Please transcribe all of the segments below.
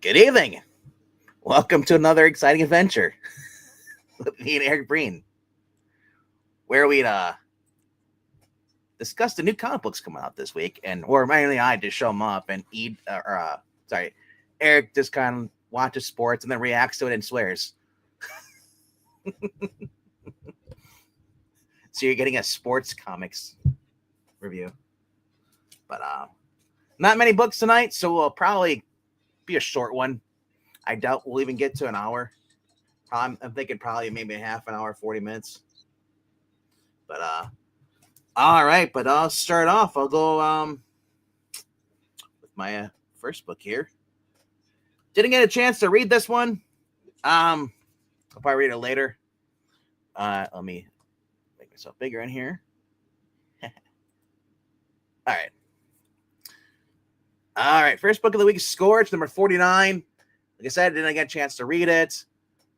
Good evening. Welcome to another exciting adventure with me and Eric Breen, where we discuss the new comic books coming out this week, or mainly I just show them up and Eric just kind of watches sports and then reacts to it and swears. So you're getting a sports comics review, but not many books tonight, so we'll probably be a short one. I doubt we'll even get to an hour. I'm thinking probably maybe a half an hour, 40 minutes. But all right. But I'll start off. I'll go with my first book here. Didn't get a chance to read this one. I'll probably read it later. Let me make myself bigger in here. All right. All right. First book of the week is Scourge, number 49. Like I said, I didn't get a chance to read it.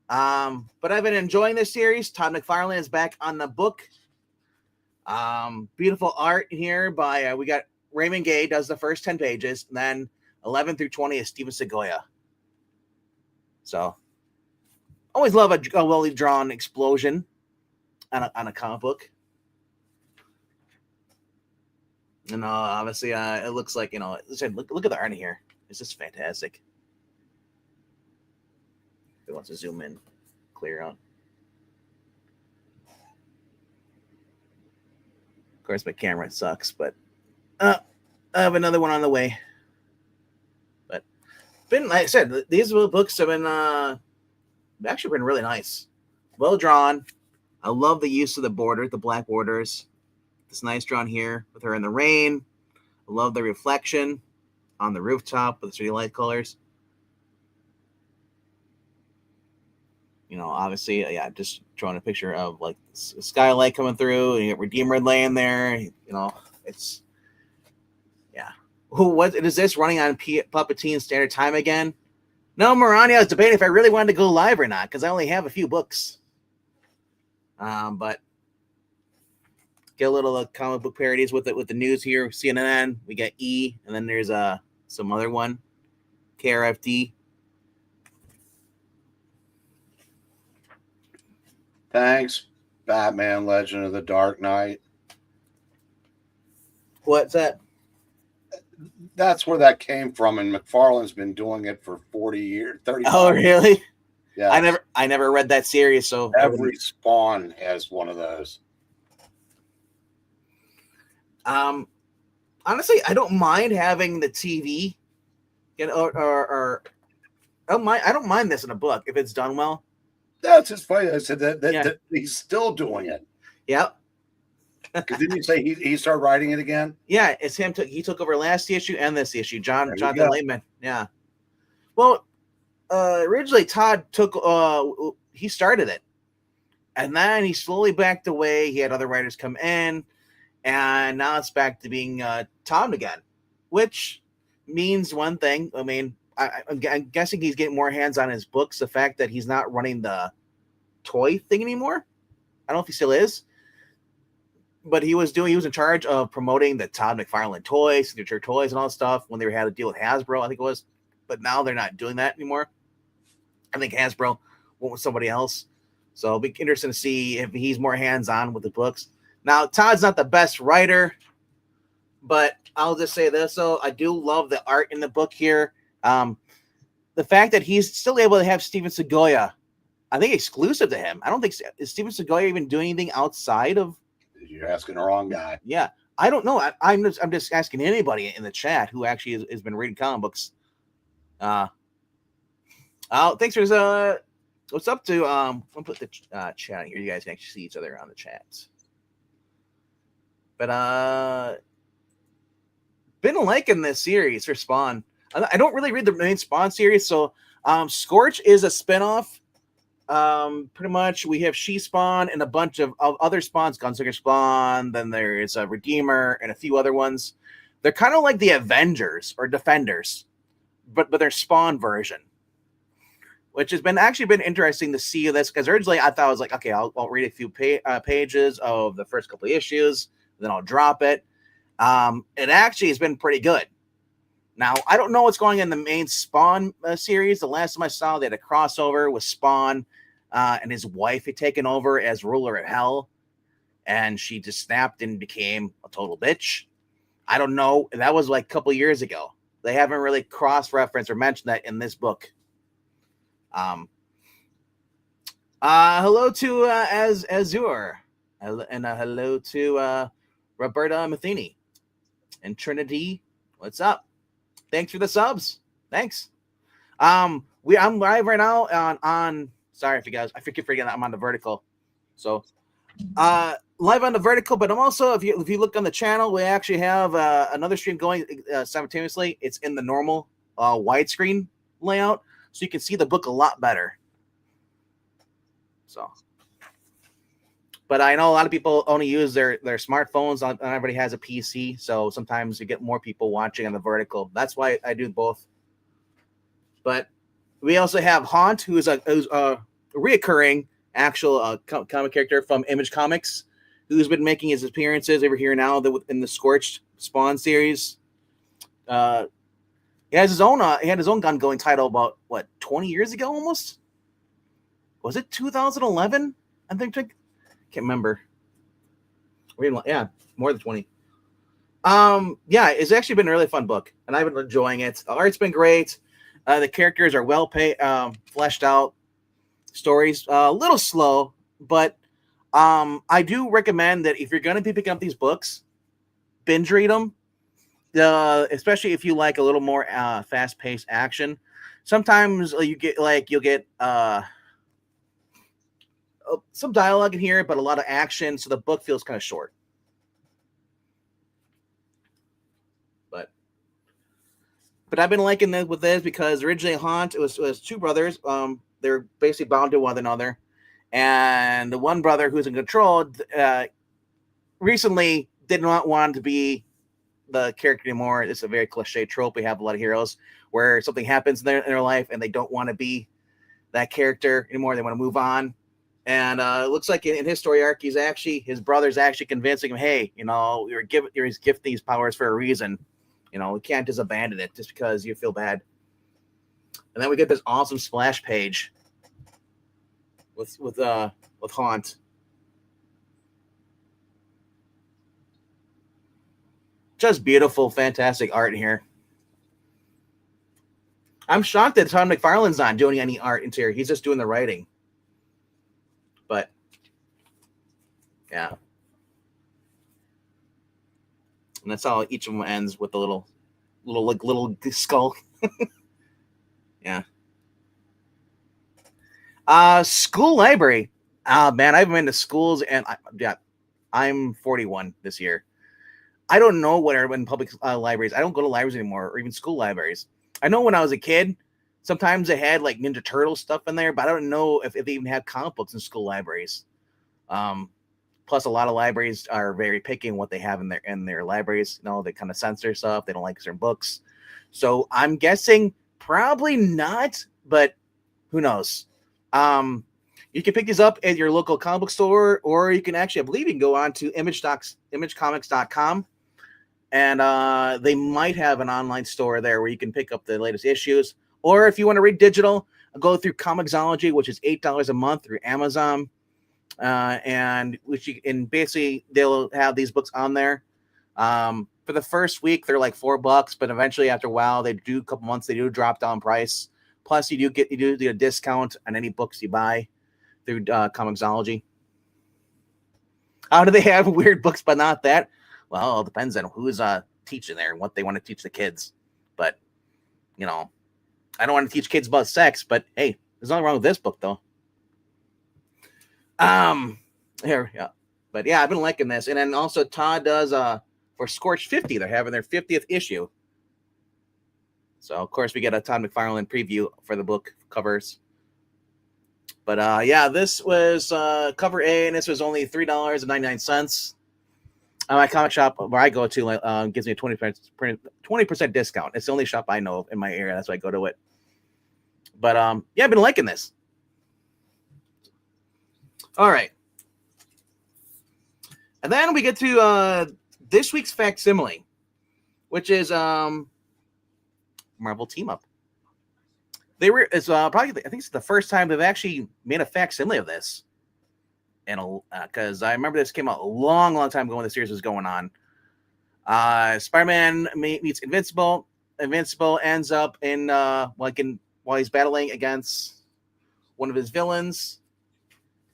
But I've been enjoying this series. Todd McFarlane is back on the book. Beautiful art here by, we got Raymond Gay does the first 10 pages, and then 11 through 20 is Steven Segoya. So, always love a well drawn explosion on a comic book. And obviously, it looks like, look at the art in here. It's just fantastic. If it wants to zoom in, clear out. Of course, my camera sucks, but I have another one on the way. But like I said, these books have been actually been really nice, well drawn. I love the use of the border, the black borders. It's nice drawn here with her in the rain. I love the reflection on the rooftop with the 3D light colors. Obviously, just drawing a picture of like skylight coming through, and you got Redeemer laying there. It's What is this running on Puppetine Standard Time again? No, Marani, I was debating if I really wanted to go live or not because I only have a few books. But get a little comic book parodies with it with the news here. CNN, we got E, and then there's some other one, KRFD. Thanks, Batman Legend of the Dark Knight. What's that? That's where that came from, and McFarlane's been doing it for 40 years, 30 years. Oh, really? Yeah. I never read that series, so every Spawn has one of those. Honestly, I don't mind having the TV, or I don't mind this in a book if it's done well. That's his fight. I said that he's still doing it. Yep. Because didn't you say he started writing it again? Yeah, it's him. He took over last issue and this issue. Jonathan Layman. Yeah. Well, originally Todd he started it, and then he slowly backed away. He had other writers come in, and now it's back to being Todd again, which means one thing. I mean, I'm guessing he's getting more hands on his books. The fact that he's not running the toy thing anymore. I don't know if he still is, but he was in charge of promoting the Todd McFarlane toys, signature toys, and all that stuff when they had to deal with Hasbro, I think it was. But now they're not doing that anymore. I think Hasbro went with somebody else. So it'll be interesting to see if he's more hands on with the books. Now, Todd's not the best writer, but I'll just say this. So I do love the art in the book here. The fact that he's still able to have Steven Segoya, I think exclusive to him. I don't think is Steven Segoya even doing anything outside of. You're asking the wrong guy. Yeah, I don't know. I'm just asking anybody in the chat who actually has been reading comic books. Thanks for what's up to I'll put the chat here. You guys can actually see each other on the chat. But been liking this series for Spawn. I don't really read the main Spawn series, so Scorch is a spinoff. Pretty much we have She-Spawn and a bunch of other Spawns, Gunslinger Spawn, then there's a Redeemer and a few other ones. They're kind of like the Avengers or Defenders, but their Spawn version, which has been interesting to see this, because originally I thought I was like, okay, I'll read a few pages of the first couple of issues, then I'll drop it. It actually has been pretty good. Now, I don't know what's going on in the main Spawn series. The last time I saw, they had a crossover with Spawn and his wife had taken over as ruler of Hell, and she just snapped and became a total bitch. I don't know. That was like a couple years ago. They haven't really cross-referenced or mentioned that in this book. Hello to Azure, and hello to Roberta Matheny and Trinity. What's up? Thanks for the subs. Thanks. I'm live right now on. Sorry if you guys. I keep forgetting that I'm on the vertical. So, live on the vertical, but I'm also if you look on the channel, we actually have another stream going simultaneously. It's in the normal widescreen layout, so you can see the book a lot better. So, but I know a lot of people only use their smartphones. Not everybody has a PC, so sometimes you get more people watching on the vertical. That's why I do both. But we also have Haunt, who's a reoccurring actual comic character from Image Comics, who's been making his appearances over here now in the Scorched Spawn series. He has his own he had his own gun going title about 20 years ago almost. Was it 2011? I think. Can't remember. Yeah, more than 20. Yeah, it's actually been a really fun book, and I've been enjoying it. The art's been great. The characters are well fleshed out. Stories a little slow, but I do recommend that if you're going to be picking up these books, binge read them. Especially if you like a little more fast-paced action. Sometimes you'll get some dialogue in here, but a lot of action, so the book feels kind of short. But I've been liking this with this because originally Haunt it was two brothers. They're basically bound to one another, and the one brother who's in control recently did not want to be the character anymore. It's a very cliche trope. We have a lot of heroes where something happens in their life and they don't want to be that character anymore. They want to move on. And it looks like in his story arc, his brother's actually convincing him, hey, you're gifted these powers for a reason. We can't just abandon it just because you feel bad. And then we get this awesome splash page with Haunt. Just beautiful, fantastic art in here. I'm shocked that Todd McFarlane's not doing any art in here. He's just doing the writing. But yeah. And that's how each of them ends with the little skull. Yeah. School library. Man, I've been to schools and I'm 41 this year. I don't know what are in public libraries. I don't go to libraries anymore, or even school libraries. I know when I was a kid, sometimes they had like Ninja Turtle stuff in there, but I don't know if they even have comic books in school libraries. Plus, a lot of libraries are very picky on what they have in their libraries. They kind of censor stuff. They don't like certain books. So I'm guessing probably not, but who knows? You can pick these up at your local comic book store, or you can actually, I believe you can go on to imagecomics.com, and they might have an online store there where you can pick up the latest issues. Or if you want to read digital, go through Comixology, which is $8 a month through Amazon. And basically they'll have these books on there. For the first week, they're like $4, but eventually after a while, a couple months, they do drop down price. Plus, you do get a discount on any books you buy through Comixology. How do they have weird books, but not that? Well, it depends on who's teaching there and what they want to teach the kids. But I don't want to teach kids about sex, but hey, there's nothing wrong with this book though. Here, yeah. But yeah, I've been liking this. And then also Todd does for Scorch 50, they're having their 50th issue. So of course we get a Todd McFarlane preview for the book covers. But yeah, this was cover A, and this was only $3.99. My comic shop where I go to gives me a 20% discount. It's the only shop I know of in my area. That's why I go to it. But yeah, I've been liking this. All right. And then we get to this week's facsimile, which is Marvel team up. It's probably, I think it's the first time they've actually made a facsimile of this. And because I remember this came out a long, long time ago when the series was going on. Spider-Man meets Invincible. Invincible ends up in while he's battling against one of his villains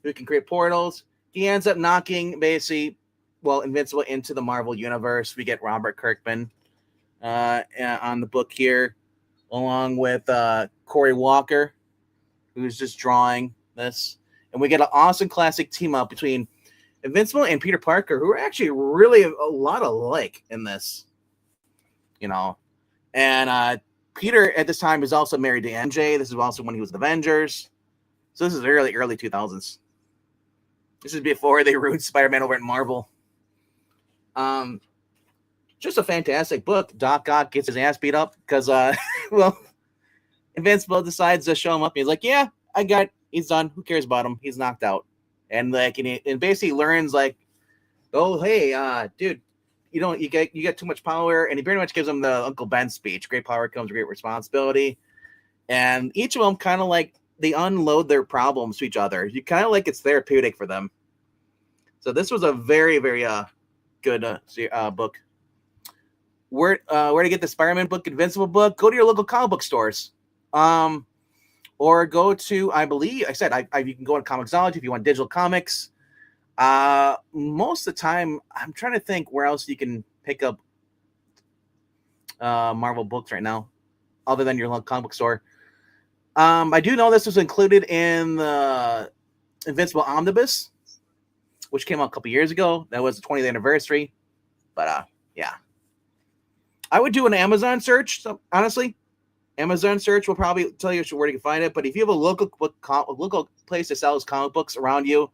who can create portals. He ends up knocking Invincible into the Marvel universe. We get Robert Kirkman on the book here, along with Corey Walker, who's just drawing this. And we get an awesome classic team up between Invincible and Peter Parker, who are actually really a lot alike in this, And Peter at this time is also married to MJ. This is also when he was in Avengers. So this is early 2000s. This is before they ruined Spider-Man over at Marvel. Just a fantastic book. Doc Ock gets his ass beat up because, Invincible decides to show him up. He's like, yeah, he's done. Who cares about him? He's knocked out. And basically learns oh, hey, dude, you get too much power. And he pretty much gives him the Uncle Ben speech. Great power comes great responsibility. And each of them kind of they unload their problems to each other. You kind of it's therapeutic for them. So this was a very, very good book. Where to get the Spider-Man book, Invincible book? Go to your local comic book stores. Or go to, I believe, you can go to Comixology if you want digital comics. Most of the time, I'm trying to think where else you can pick up Marvel books right now, other than your local comic book store. I do know this was included in the Invincible Omnibus, which came out a couple years ago. That was the 20th anniversary. But, yeah. I would do an Amazon search, so, honestly. Amazon search will probably tell you where you can find it. But if you have a local place that sells comic books around you,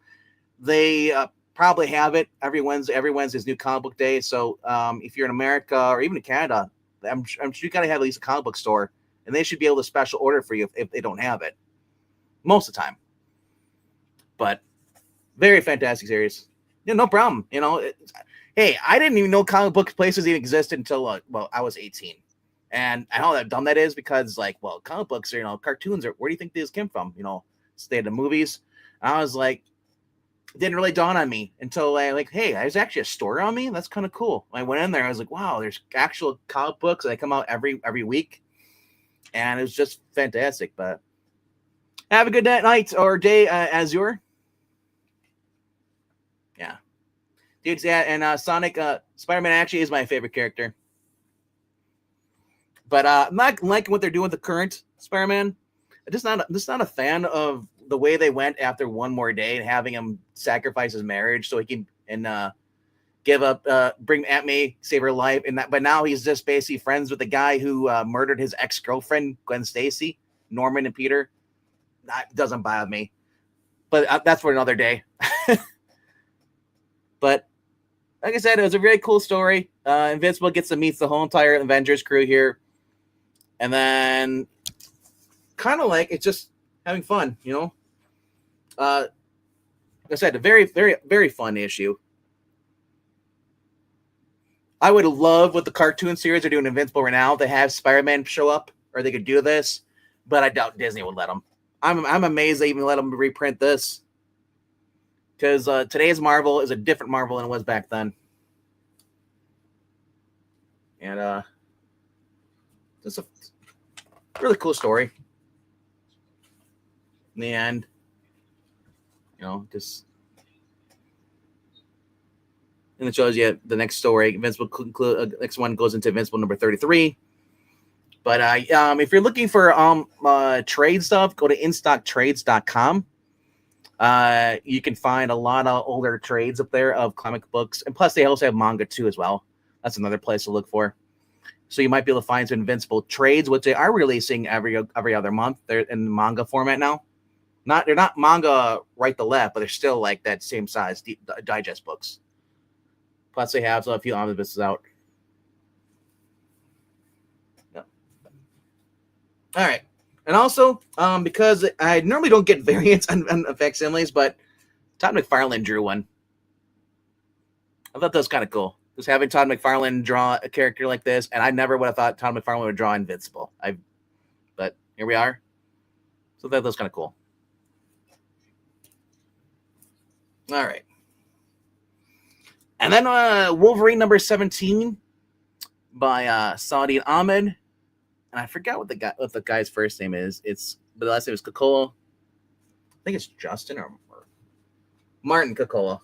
they probably have it every Wednesday. Every Wednesday is New Comic Book Day. So if you're in America or even in Canada, I'm sure you got to have at least a comic book store, and they should be able to special order for you if they don't have it most of the time. But very fantastic series. No problem. Hey, I didn't even know comic book places even existed until I was 18. And I know how dumb that is because, comic books are, cartoons are, where do you think these came from? Stay at the movies. And I was like, it didn't really dawn on me until hey, there's actually a store on me. That's kind of cool. When I went in there, I was like, wow, there's actual comic books that come out every week. And it was just fantastic. But have a good night or day, Azure. Yeah. Dude, yeah, and Sonic, Spider-Man actually is my favorite character. But I'm not liking what they're doing with the current Spider-Man. I'm just not a fan of the way they went after one more day and having him sacrifice his marriage so he can give up, bring Aunt May, save her life. But now he's just basically friends with the guy who murdered his ex-girlfriend, Gwen Stacy, Norman and Peter. That doesn't bother me. But that's for another day. But like I said, it was a very cool story. Invincible gets to meet the whole entire Avengers crew here. And then kind of it's just having fun, Like I said, a very, very, very fun issue. I would love what the cartoon series are doing Invincible right now. They have Spider-Man show up, or they could do this, but I doubt Disney would let them. I'm amazed they even let them reprint this. Because today's Marvel is a different Marvel than it was back then. And just a really cool story. In the end, just and it shows you the next story. Invincible next one goes into Invincible number 33. But if you're looking for trade stuff, go to instocktrades.com. You can find a lot of older trades up there of comic books, and plus they also have manga too as well. That's another place to look for. So you might be able to find some Invincible trades, which they are releasing every other month. They're in manga format now. They're not manga right to left, but they're still that same size digest books. Plus they have a few omnibuses out. Yep. All right. And also, because I normally don't get variants on facsimiles, but Todd McFarlane drew one. I thought that was kind of cool. just having Todd McFarlane draw a character like this, and I never would have thought Todd McFarlane would draw Invincible. But here we are. So that was kind of cool. All right. And then Wolverine number 17 by Saudi Ahmed. And I forgot what the guy's first name is. But the last name is Kokola. I think it's Justin or Martin Kokola.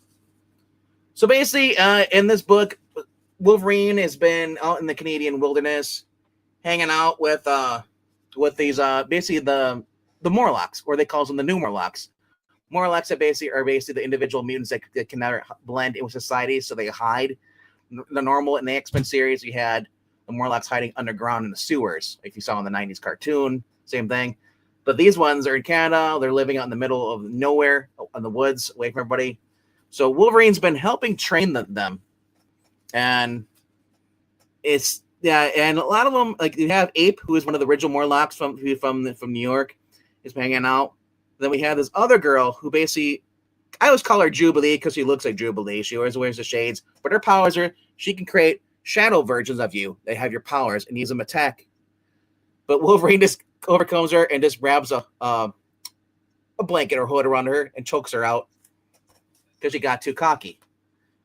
So basically, in this book, Wolverine has been out in the Canadian wilderness, hanging out with these basically the Morlocks, or they call them the New Morlocks. Morlocks are basically the individual mutants that can never blend in with society, so they hide. The normal in the X-Men series, you had the Morlocks hiding underground in the sewers, like you saw in the 90s cartoon, same thing. But these ones are in Canada. They're living out in the middle of nowhere, in the woods, away from everybody. So Wolverine's been helping train them. And and a lot of them, like you have Ape, who is one of the original Morlocks from New York, is hanging out. Then we have this other girl who basically, I always call her Jubilee because she looks like Jubilee. She always wears the shades, but her powers are she can create shadow versions of you. They have your powers and use them attack. But Wolverine just overcomes her and just grabs a blanket or hood around her and chokes her out because she got too cocky.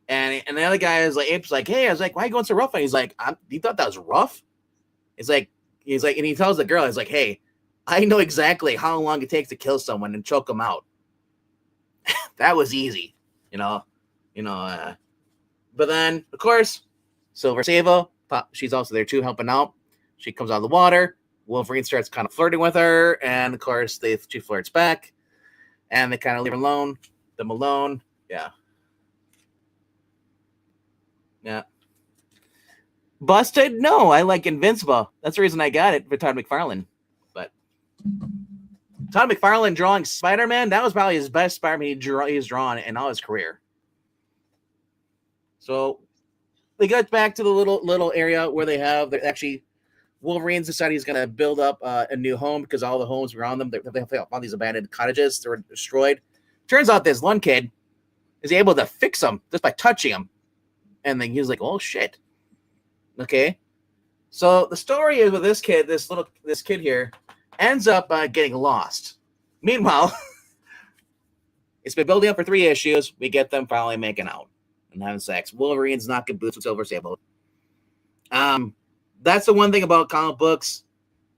And the other guy is like, Ape's like, hey, I was like, why are you going so rough? And he's like, you thought that was rough? He's like, and he tells the girl, he's like, hey, I know exactly how long it takes to kill someone and choke them out. That was easy, But then, of course, Silver Sable, she's also there too, helping out. She comes out of the water. Wolverine starts kind of flirting with her, and of course, she flirts back, and they kind of leave them alone. Yeah. Busted? No, I like Invincible. That's the reason I got it for Todd McFarlane. But Todd McFarlane drawing Spider-Man, that was probably his best Spider-Man he's drawn in all his career. So they got back to the little area where they're actually Wolverine's decided he's going to build up a new home because all the homes around them, they found these abandoned cottages that were destroyed. Turns out this one kid is able to fix them just by touching them. And then he's like, oh, shit. Okay. So the story is with this kid, this kid here, ends up getting lost. Meanwhile, it's been building up for 3 issues. We get them finally making out and having sex. Wolverine's knocking boots with Silver Sable. That's the one thing about comic books.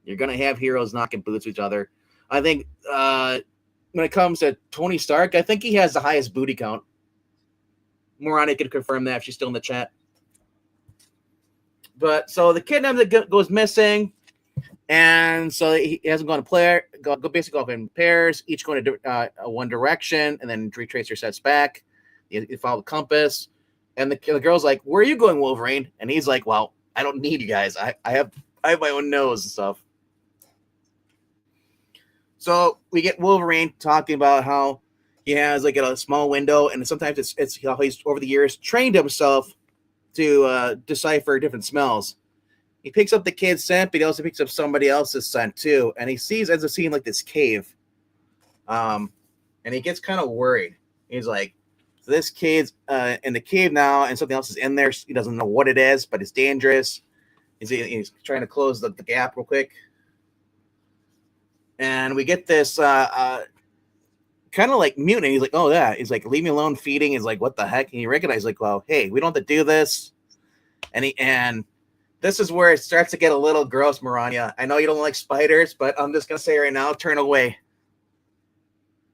You're going to have heroes knocking boots with each other. I think when it comes to Tony Stark, I think he has the highest booty count. Moroni could confirm that if she's still in the chat. But so the kid goes missing, and so he hasn't gone to basically go up in pairs, each going to one direction, and then retrace your sets back. You follow the compass, and the girl's like, "Where are you going, Wolverine?" And he's like, "Well, I don't need you guys. I have my own nose and stuff." So we get Wolverine talking about how he has like a small window, and sometimes it's how he's over the years trained himself to decipher different smells. He picks up the kid's scent, but he also picks up somebody else's scent too. And he ends up seeing like this cave. And he gets kind of worried. He's like, so this kid's in the cave now, and something else is in there. He doesn't know what it is, but it's dangerous. He's trying to close the gap real quick. And we get this kind of like mutant. He's like, oh yeah. He's like, leave me alone feeding. He's like, what the heck? And he recognizes like, well, hey, we don't have to do this. And this is where it starts to get a little gross, Marania. I know you don't like spiders, but I'm just gonna say right now, turn away.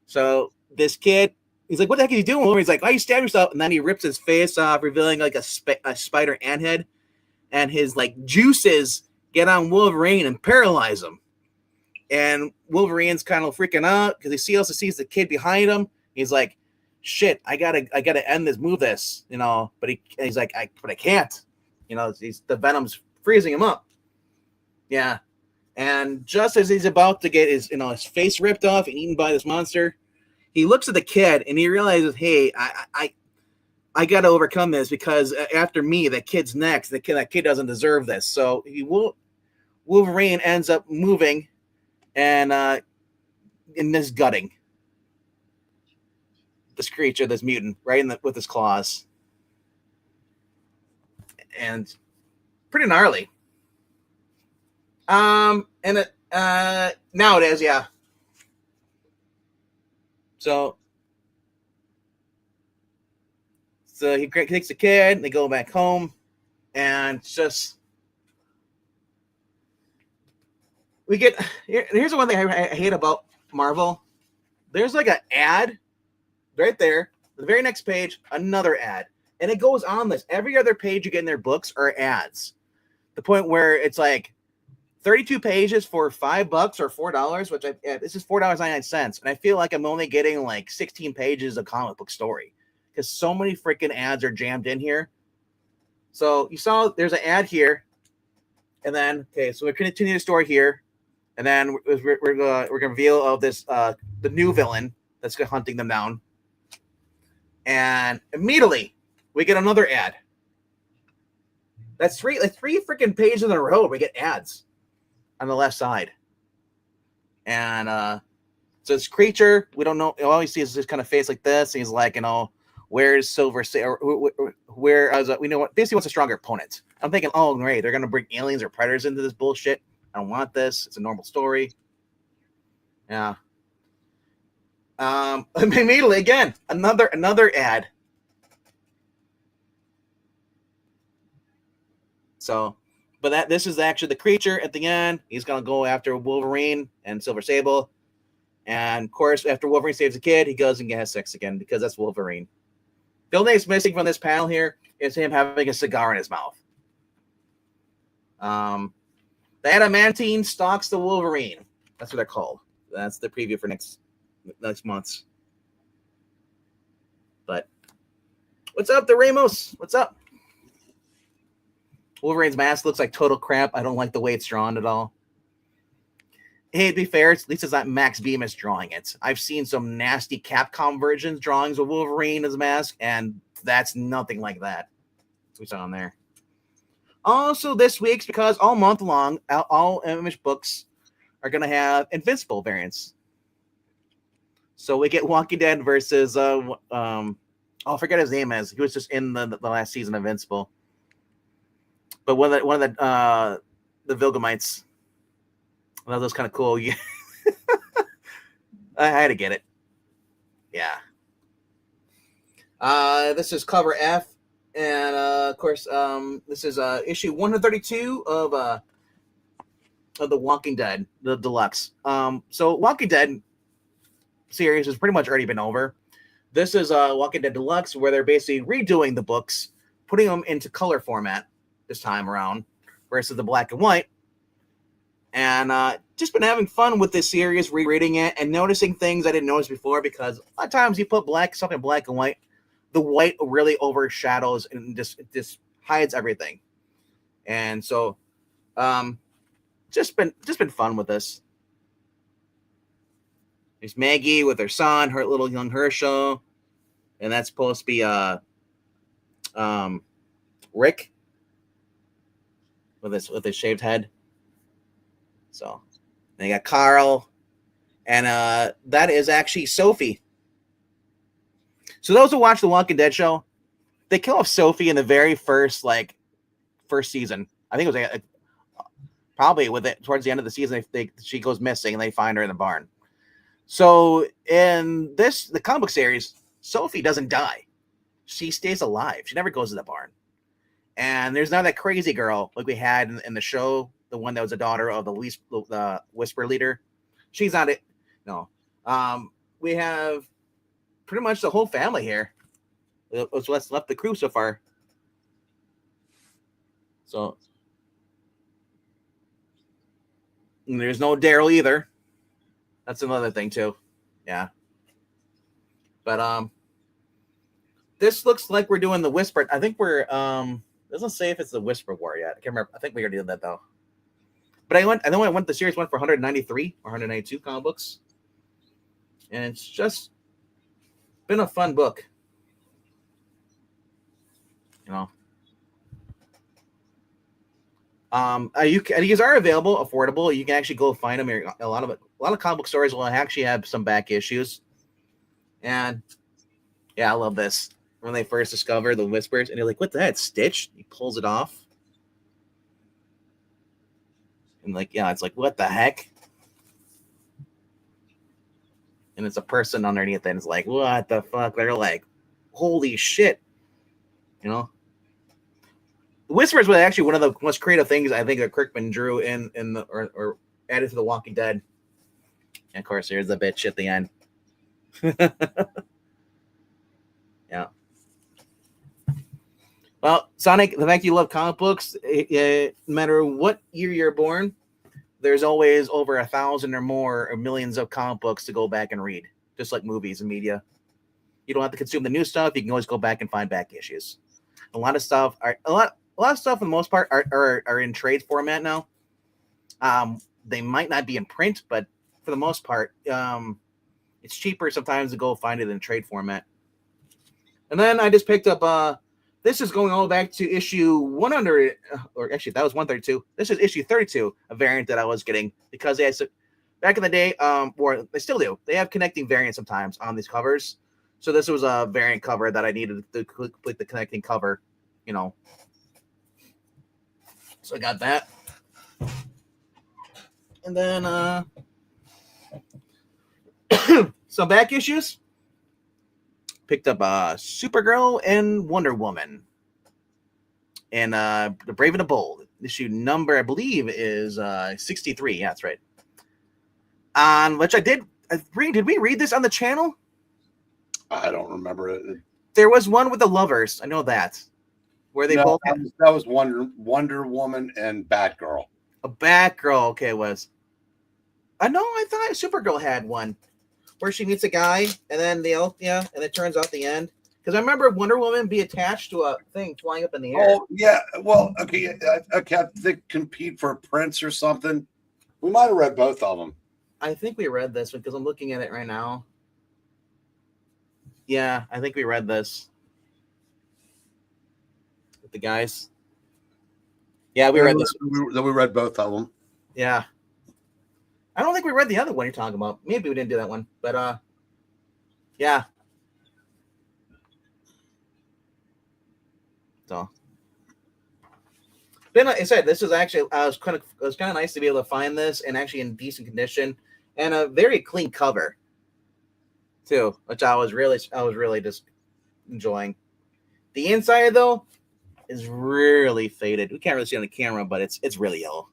So this kid, he's like, what the heck are you doing? He's like, why you stab yourself? And then he rips his face off, revealing like a spider ant head, and his like juices get on Wolverine and paralyze him. And Wolverine's kind of freaking out because he also sees the kid behind him. He's like, shit, I gotta end this, move this, but he's like, I can't, the venom's freezing him up. Yeah. And just as he's about to get his face ripped off and eaten by this monster, he looks at the kid and he realizes, hey, I got to overcome this because after me, that kid's next. That kid doesn't deserve this. So Wolverine ends up moving and in this gutting this creature, this mutant, right with his claws. and pretty gnarly. And it, now it is, yeah. So he takes the kid, and they go back home, and it's just we get. Here's the one thing I hate about Marvel. There's like an ad right there. The very next page, another ad, and it goes on this. Every other page you get in their books are ads. The point where it's like 32 pages for $5 or $4, which this is $4.99, and I feel like I'm only getting like 16 pages of comic book story because so many freaking ads are jammed in here. So you saw there's an ad here, and then so we continue the story here, and then we're gonna reveal of this the new villain that's hunting them down, and immediately we get another ad. That's three freaking pages in a row. We get ads on the left side, and so this creature, we don't know. All we see is this kind of face like this. And he's like, where's Silver? Where we know what basically what's a stronger opponent. I'm thinking, oh great, they're gonna bring aliens or predators into this bullshit. I don't want this. It's a normal story. Yeah. Immediately again, another ad. So, but this is actually the creature at the end. He's gonna go after Wolverine and Silver Sable, and of course, after Wolverine saves the kid, he goes and has sex again because that's Wolverine. The only thing that's missing from this panel here is him having a cigar in his mouth. The Adamantine stalks the Wolverine. That's what they're called. That's the preview for next month's. But what's up, the Ramos? What's up? Wolverine's mask looks like total crap. I don't like the way it's drawn at all. Hey, to be fair, at least it's not Max Bemis drawing it. I've seen some nasty Capcom versions drawings of Wolverine as a mask, and that's nothing like that. We saw on there. Also, this week's because all month long, all Image books are going to have Invincible variants. So we get Walking Dead versus I forget his name is. He was just in the last season of Invincible. But one of the Vilgamites. Well, that was kind of cool. Yeah. I had to get it. Yeah. This is cover F, and of course, this is issue 132 of The Walking Dead, the deluxe. So Walking Dead series has pretty much already been over. This is Walking Dead Deluxe, where they're basically redoing the books, putting them into color format this time around versus the black and white. And just been having fun with this series, rereading it and noticing things I didn't notice before, because a lot of times you put something black and white, the white really overshadows and just hides everything. And so just been fun with this. There's Maggie with her son, her little young Herschel, and that's supposed to be Rick with his shaved head. So they got Carl, and that is actually Sophie. So those who watch the Walking Dead show, they kill off Sophie in the very first season. I think it was probably towards the end of the season. She goes missing, and they find her in the barn. So in the comic book series, Sophie doesn't die; she stays alive. She never goes to the barn. And there's now that crazy girl like we had in the show, the one that was a daughter of the Whisper leader. She's not it. No. We have pretty much the whole family here. What's left the crew so far. So and there's no Daryl either. That's another thing too. Yeah. But this looks like we're doing the Whisper. I think we're doesn't say if it's the Whisper War yet. I can't remember. I think we already did that though. But the series went for 193 or 192 comic books. And it's just been a fun book. These are available, affordable. You can actually go find them. A lot of comic book stores will actually have some back issues. And yeah, I love this. when they first discover the whispers, and you're like, "What the heck, Stitch?" He pulls it off, and like, yeah, it's like, "What the heck?" And it's a person underneath, and it's like, "What the fuck?" They're like, "Holy shit!" You know. The whispers was actually one of the most creative things I think that Kirkman drew in the or added to The Walking Dead. And of course, there's the bitch at the end. Yeah. Well, Sonic, the fact you love comic books, no matter what year you're born, there's always over 1,000 or more or millions of comic books to go back and read, just like movies and media. You don't have to consume the new stuff. You can always go back and find back issues. A lot of stuff for the most part are in trade format now. They might not be in print, but for the most part, it's cheaper sometimes to go find it in trade format. And then I just picked up this is going all back to issue 100, or actually that was 132. This is issue 32, a variant that I was getting because they had back in the day, or they still do. They have connecting variants sometimes on these covers. So this was a variant cover that I needed to complete the connecting cover, you know. So I got that. And then some back issues. Picked up Supergirl and Wonder Woman. And The Brave and the Bold. Issue number, I believe, is 63. Yeah, that's right. On which I did read. Did we read this on the channel? I don't remember it. There was one with the lovers. I know that. Where they both that was Wonder Woman and Batgirl. A Batgirl, okay, it was. I thought Supergirl had one where she meets a guy and then and it turns out the end. Because I remember Wonder Woman be attached to a thing flying up in the air. Oh yeah, well, okay, I kept they compete for a prince or something. We might have read both of them. I think we read this because I'm looking at it right now. Yeah, I think we read this with the guys. Yeah, we read this. We read both of them. Yeah. I don't think we read the other one you're talking about. Maybe we didn't do that one, but yeah. So, then like I said, this is actually it was kind of nice to be able to find this and actually in decent condition and a very clean cover too, which I was really just enjoying. The inside though is really faded. We can't really see on the camera, but it's really yellow.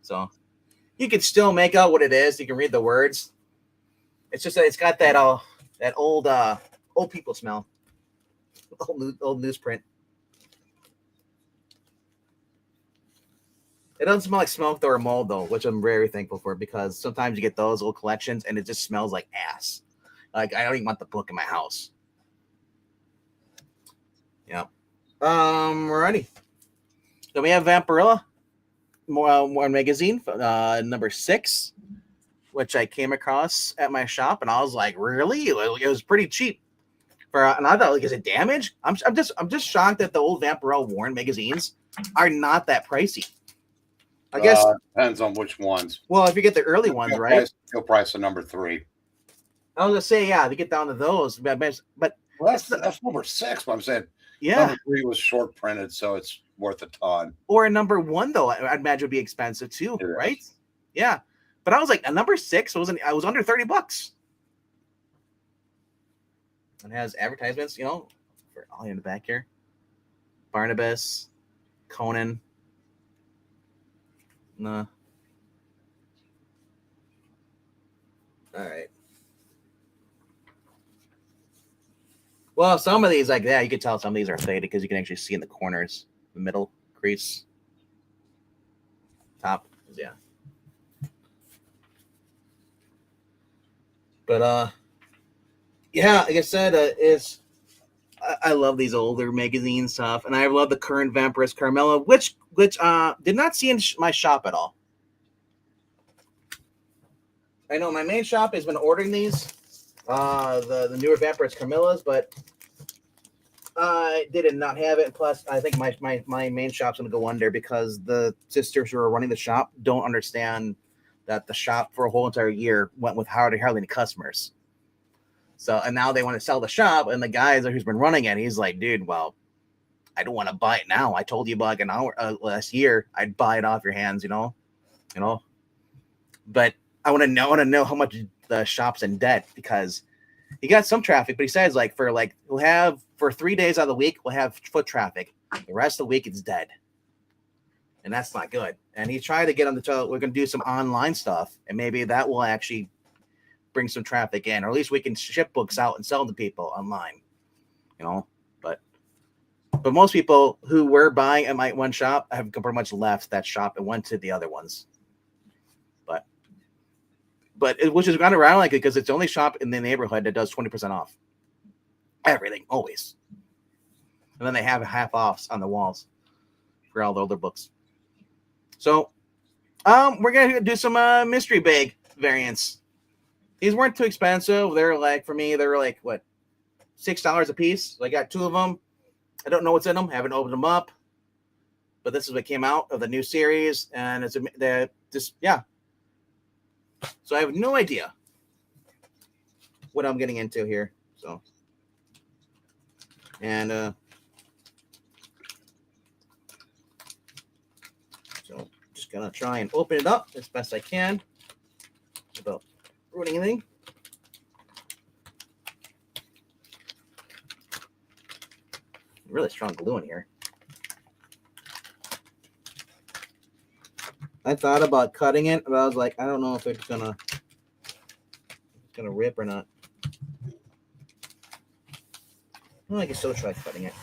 So you can still make out what it is. You can read the words. It's just that it's got that old people smell. Old newsprint. It doesn't smell like smoke or mold though, which I'm very thankful for because sometimes you get those old collections and it just smells like ass. Like I don't even want the book in my house. Yeah. Alrighty. Then we have Vampirella, more magazine, number 6, which I came across at my shop, and I was like, really? It was pretty cheap. And I thought, like, is it damaged? I'm just shocked that the old Vampirella Warren magazines are not that pricey. I guess depends on which ones. Well, if you get the early ones, right? Still price of number 3. I was gonna say, yeah, to get down to those, but well, that's number 6. But I'm saying, yeah, number 3 was short printed, so it's worth a ton. Or a number 1 though, I'd imagine would be expensive too, right? Yeah, but I was like, a number 6 I was under $30. It has advertisements, for all in the back here. Barnabas, Conan. No. All right. Well, some of these, like, yeah, you can tell some of these are faded because you can actually see in the corners, the middle crease, top, yeah. But yeah, like I said, I love these older magazine stuff, and I love the current Vampiress Carmela, which did not see in my shop at all. I know my main shop has been ordering these, the newer Vampiress Carmelas, but they did not have it. And plus, I think my main shop's going to go under because the sisters who are running the shop don't understand that the shop for a whole entire year went with hardly any customers. So, and now they want to sell the shop, and the guy who's been running it, he's like, dude, well, I don't want to buy it now. I told you about like an hour last year, I'd buy it off your hands, you know. But I want to know how much the shop's in debt, because he got some traffic, but he says like we'll have for 3 days out of the week, we'll have foot traffic. The rest of the week it's dead. And that's not good. And he tried to get on we're going to do some online stuff, and maybe that will actually bring some traffic in, or at least we can ship books out and sell to people online, you know. But most people who were buying at my one shop have pretty much left that shop and went to the other ones. Which is kind of ironic, because it's the only shop in the neighborhood that does 20% off everything, always. And then they have half offs on the walls for all the older books. So, we're gonna do some mystery bag variants. These weren't too expensive. They're like, for me, they were like what, $6 a piece. So I got 2 of them. I don't know what's in them. I haven't opened them up. But this is what came out of the new series, and it's yeah. So I have no idea what I'm getting into here. So, and so just gonna try and open it up as best I can without ruining anything. Really strong glue in here. I thought about cutting it, but I was like, I don't know if it's gonna rip or not. Well, I can still try cutting it.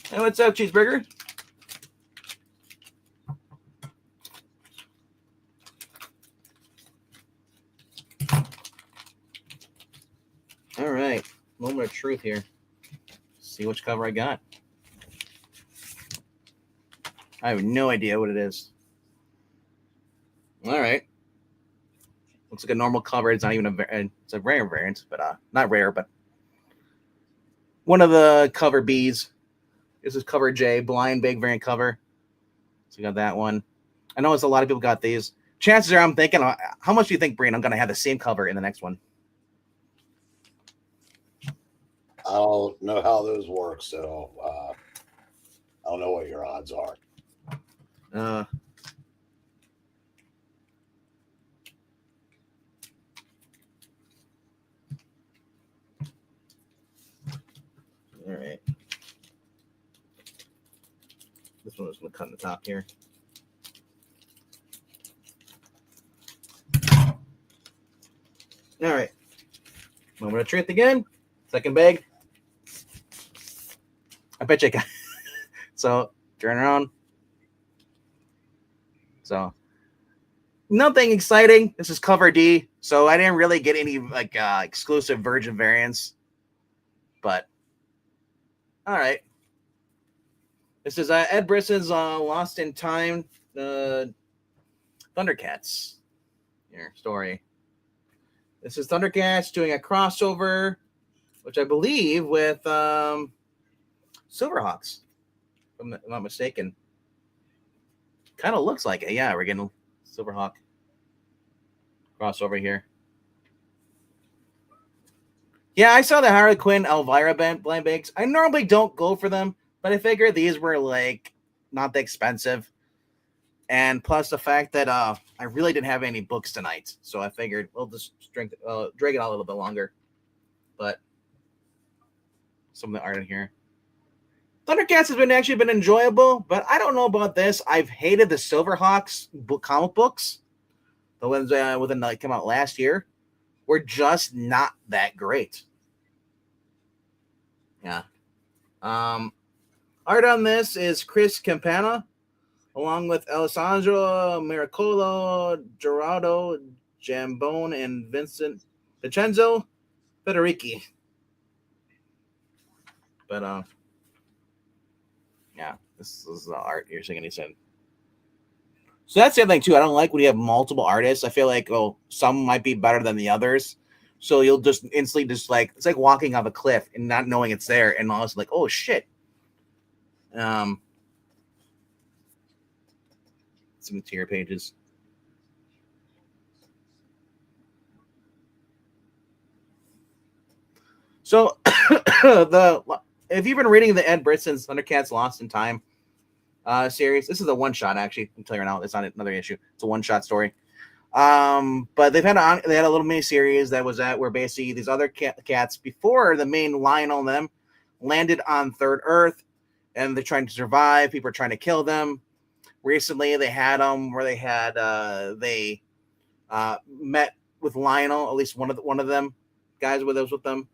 Hey, what's up, cheeseburger? All right, moment of truth here. See which cover I got. I have no idea what it is. All right. Looks like a normal cover. It's not even it's a rare variant, but not rare, but one of the cover Bs. This is cover J, blind big variant cover. So we got that one. I know it's a lot of people got these. Chances are, I'm thinking, how much do you think, Breen, I'm going to have the same cover in the next one? I don't know how those work, so I don't know what your odds are. All right. This one is going to cut in the top here. All right. Moment of truth again. Second bag. I bet you got. So turn around. So nothing exciting. This is cover D. So I didn't really get any like exclusive Virgin variants. But all right. This is Ed Brisson's Lost in Time Thundercats here story. This is Thundercats doing a crossover, which I believe with Silverhawks, if I'm not mistaken. Kind of looks like it. Yeah, we're getting Silverhawk crossover here. Yeah, I saw the Harley Quinn Elvira blind bags. I normally don't go for them, but I figured these were like not that expensive. And plus the fact that I really didn't have any books tonight. So I figured we'll just drag it out a little bit longer. But some of the art in here. Thundercats has actually been enjoyable, but I don't know about this. I've hated the Silverhawks comic books. The ones that came out last year were just not that great. Yeah. Art on this is Chris Campana, along with Alessandro Miracolo, Gerardo Jambone, and Vincenzo Federici. But yeah, this is the art you're seeing. He said. So that's the other thing too. I don't like when you have multiple artists. I feel like some might be better than the others. So you'll just instantly just like it's like walking off a cliff and not knowing it's there, and all of a sudden like, oh shit. Some tier pages. So if you've been reading the Ed Brisson's Thundercats Lost in Time series, this is a one shot actually. I'm telling you right now, it's not another issue. It's a one shot story. But they had a little mini series that was where basically these other cats before the main Lionel and them landed on Third Earth, and they're trying to survive. People are trying to kill them. Recently, they had them where they had met with Lionel, at least one of them guys with them.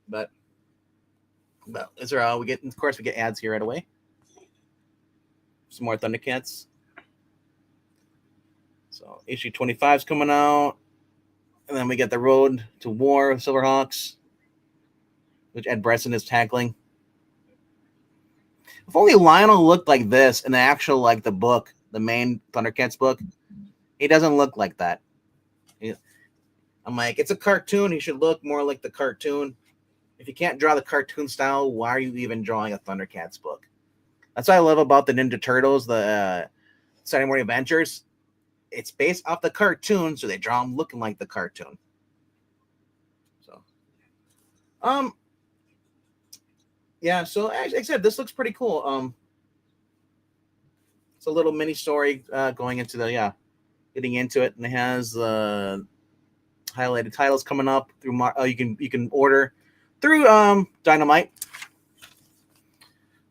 But is there? We get ads here right away. Some more Thundercats. So issue 25 is coming out, and then we get the Road to War of Silverhawks, which Ed Brisson is tackling. If only Lionel looked like this in the actual like the book, the main Thundercats book. He doesn't look like that. I'm like, it's a cartoon. He should look more like the cartoon. If you can't draw the cartoon style, why are you even drawing a Thundercats book? That's what I love about the Ninja Turtles, the Saturday Morning Adventures. It's based off the cartoon, so they draw them looking like the cartoon. So, yeah. So, as I said, this looks pretty cool. It's a little mini story going into getting into it, and it has highlighted titles coming up through. You can order through Dynamite.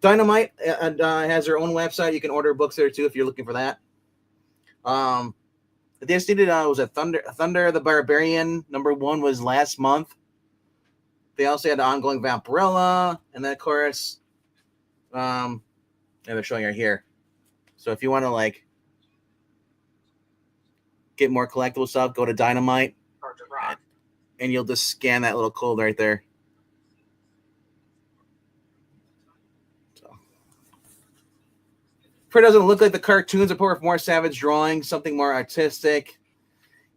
Dynamite has their own website. You can order books there too if you're looking for that. They just did it. Was it Thunder the Barbarian #1 was last month. They also had the ongoing Vampirella, and then of course, and they're showing right here. So if you want to like get more collectible stuff, go to Dynamite, and you'll just scan that little code right there. It doesn't look like the cartoons, are more savage drawing, something more artistic.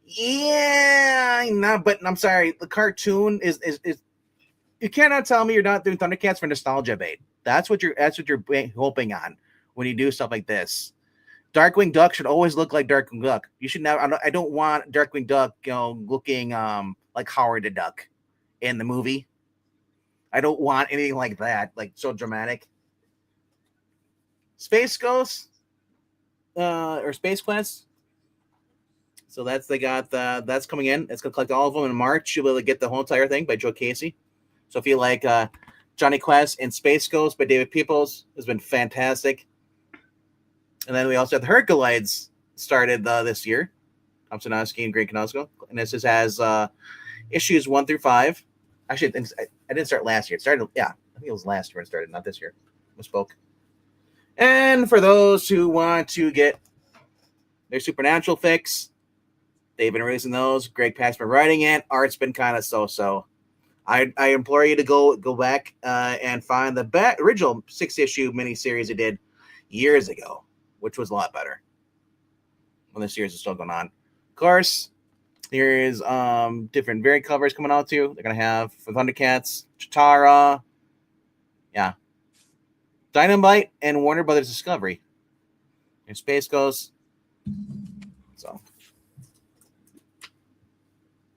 Yeah, but I'm sorry. The cartoon is you cannot tell me you're not doing Thundercats for nostalgia bait. That's what you're hoping on when you do stuff like this. Darkwing Duck should always look like Darkwing Duck. You should never. I don't want Darkwing Duck, looking like Howard the Duck in the movie. I don't want anything like that, like so dramatic. Space Ghost or Space Quest. So that's coming in. It's gonna collect all of them in March. You'll be able to get the whole entire thing by Joe Casey. So if you like Johnny Quest and Space Ghost by David Peoples, has been fantastic. And then we also have the Herculoids started this year. Tom Sanowski and Greg Knosco. And this has issues 1 through 5. Actually, I didn't start last year. It started, I think it was last year it started, not this year. Misspoke. And for those who want to get their Supernatural fix, they've been releasing those. Greg Passman writing it. Art's been kind of so-so. I implore you to go back and find the original 6-issue miniseries they did years ago, which was a lot better when the series is still going on. Of course, there's different variant covers coming out too. They're going to have for Thundercats, Chitara, Dynamite, and Warner Brothers Discovery. And Space Ghost. So.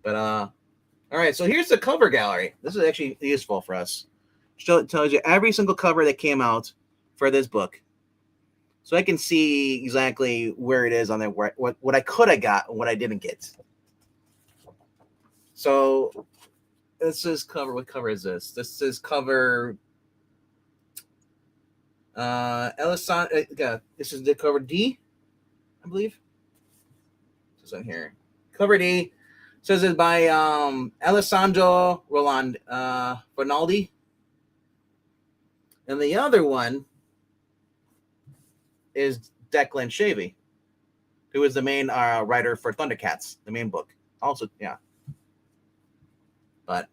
But, all right, so here's the cover gallery. This is actually useful for us. It tells you every single cover that came out for this book. So I can see exactly where it is on there, what I could have got and what I didn't get. So this is cover. What cover is this? This is cover this is the cover D, I believe. This is on here. Cover D says it's by Alessandro Rinaldi. And the other one is Declan Shalvey, who is the main writer for Thundercats, the main book. Also, but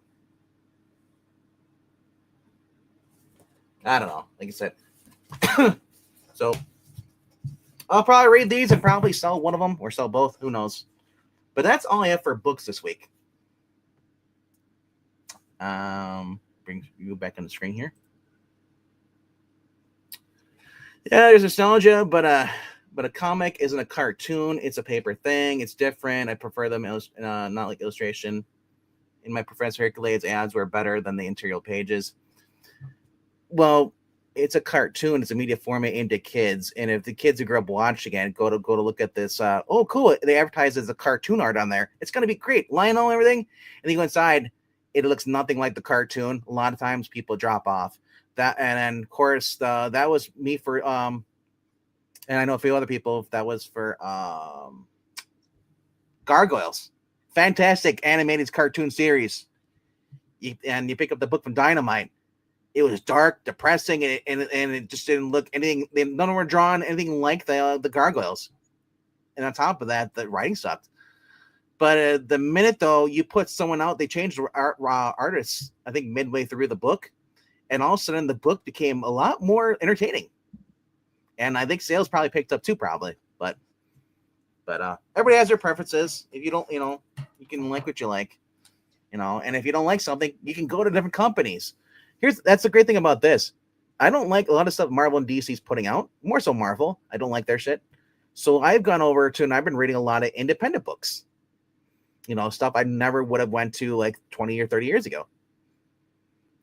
I don't know. Like I said, so I'll probably read these and probably sell one of them or sell both. Who knows? But that's all I have for books this week. Bring you back on the screen here. Yeah, there's nostalgia, but a comic isn't a cartoon. It's a paper thing. It's different. I prefer them not like illustration. In my Professor Hercules, ads were better than the interior pages. Well, it's a cartoon. It's a media format aimed at kids, and if the kids who grew up watching it go to look at this, oh cool, they advertise as a cartoon art on there. It's gonna be great, Lionel and everything. And then you go inside, it looks nothing like the cartoon. A lot of times people drop off. That and then of course that was me for and I know a few other people that was for Gargoyles. Fantastic animated cartoon series. You pick up the book from Dynamite. It was dark, depressing, and it just didn't look anything. None of them were drawn anything like the Gargoyles. And on top of that, the writing sucked. But the minute though you put someone out, they changed artists. I think midway through the book, and all of a sudden the book became a lot more entertaining. And I think sales probably picked up too, probably. But everybody has their preferences. If you don't, you can like what you like, And if you don't like something, you can go to different companies. That's the great thing about this. I don't like a lot of stuff Marvel and DC's putting out. More so Marvel. I don't like their shit. So I've gone over to and I've been reading a lot of independent books. Stuff I never would have went to like 20 or 30 years ago.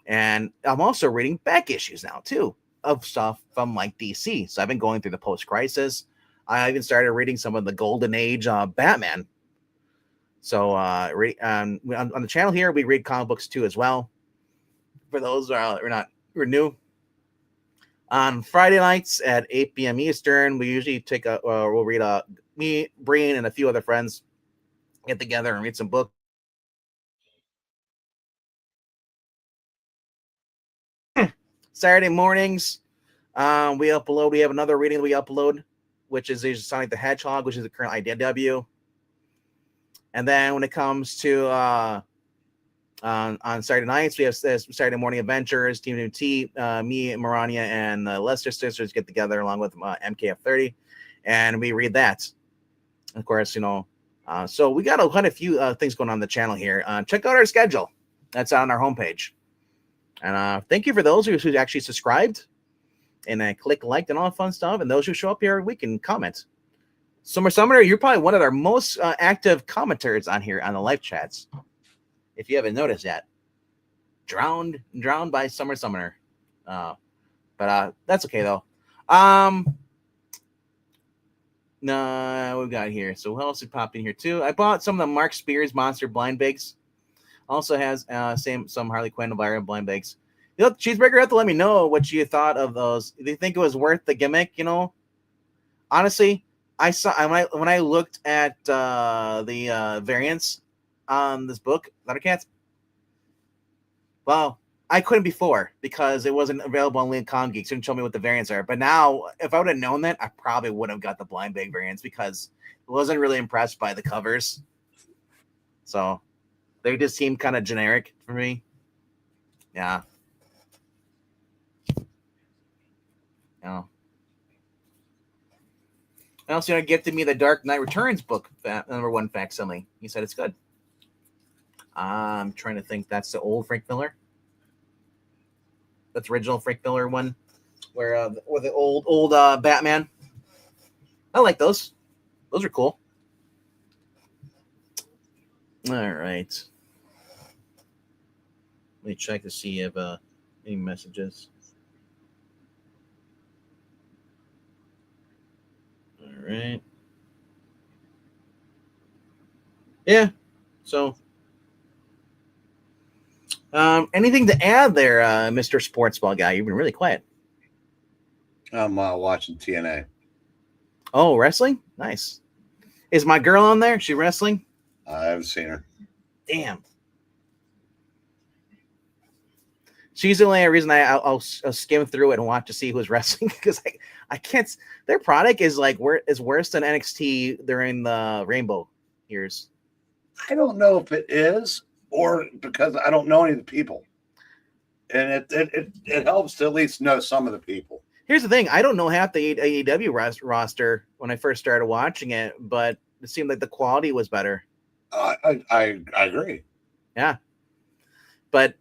And I'm also reading back issues now, too, of stuff from like DC. So I've been going through the post-crisis. I even started reading some of the Golden Age Batman. So on the channel here, we read comic books, too, as well. For those who are new. On Friday nights at 8 p.m. Eastern, we usually we'll read me, Breen, and a few other friends get together and read some books. Saturday mornings, we upload. We have another reading that we upload, which is Sonic the Hedgehog, which is the current IDW. And then when it comes to on Saturday nights, we have Saturday Morning Adventures, Team New T, me, Marania, and Lester Sisters get together along with MKF30, and we read that. Of course, so we got quite a few things going on the channel here. Check out our schedule. That's on our homepage. And thank you for those who actually subscribed and click liked and all that fun stuff. And those who show up here every week and comment. Summoner, you're probably one of our most active commenters on here on the live chats. If you haven't noticed yet. Drowned by Summoner. But that's okay though. No, we've got here. So what else is popping here too? I bought some of the Mark Spears Monster Blind Bags. Also has some Harley Quinn Elvira blind bags. Cheeseburger, you have to let me know what you thought of those. Do you think it was worth the gimmick? Honestly, I saw when I looked at the variants on this book, Lettercats. Well, I couldn't before because it wasn't available on Comic Geeks. It didn't show me what the variants are. But now, if I would have known that, I probably would have got the blind bag variants because I wasn't really impressed by the covers. So they just seem kind of generic for me. Yeah. And also, gifted me the Dark Knight Returns book, #1 facsimile. He said it's good. I'm trying to think. That's the old Frank Miller. That's original Frank Miller one, where the old Batman. I like those. Those are cool. All right. Let me check to see if any messages. All right. Yeah. So, anything to add there, Mr. Sportsball guy? You've been really quiet. I'm watching TNA. Oh, wrestling? Nice. Is my girl on there? She wrestling? I haven't seen her. Damn. She's the only reason I'll skim through it and watch to see who's wrestling because I can't. Their product is worse than NXT during the Rainbow years. I don't know if it is or because I don't know any of the people, and it helps to at least know some of the people. Here's the thing: I don't know half the AEW roster when I first started watching it, but it seemed like the quality was better. I agree. Yeah. But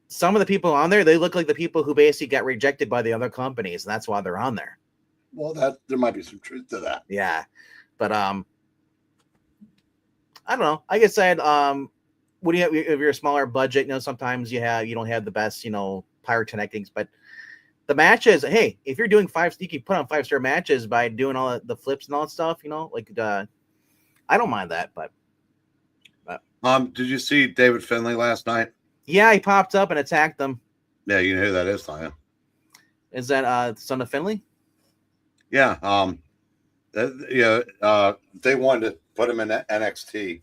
some of the people on there, they look like the people who basically got rejected by the other companies, and that's why they're on there. Well, there might be some truth to that. Yeah, but I don't know. Like I said, when you have, if you're a smaller budget, sometimes you don't have the best, pyrotechnics, but the matches, hey, if you're doing you can put on 5-star matches by doing all the flips and all that stuff, I don't mind that, but did you see David Finlay last night? Yeah, he popped up and attacked them. Yeah, you know who that is, don't you? Is that son of Finlay? Yeah. They wanted to put him in NXT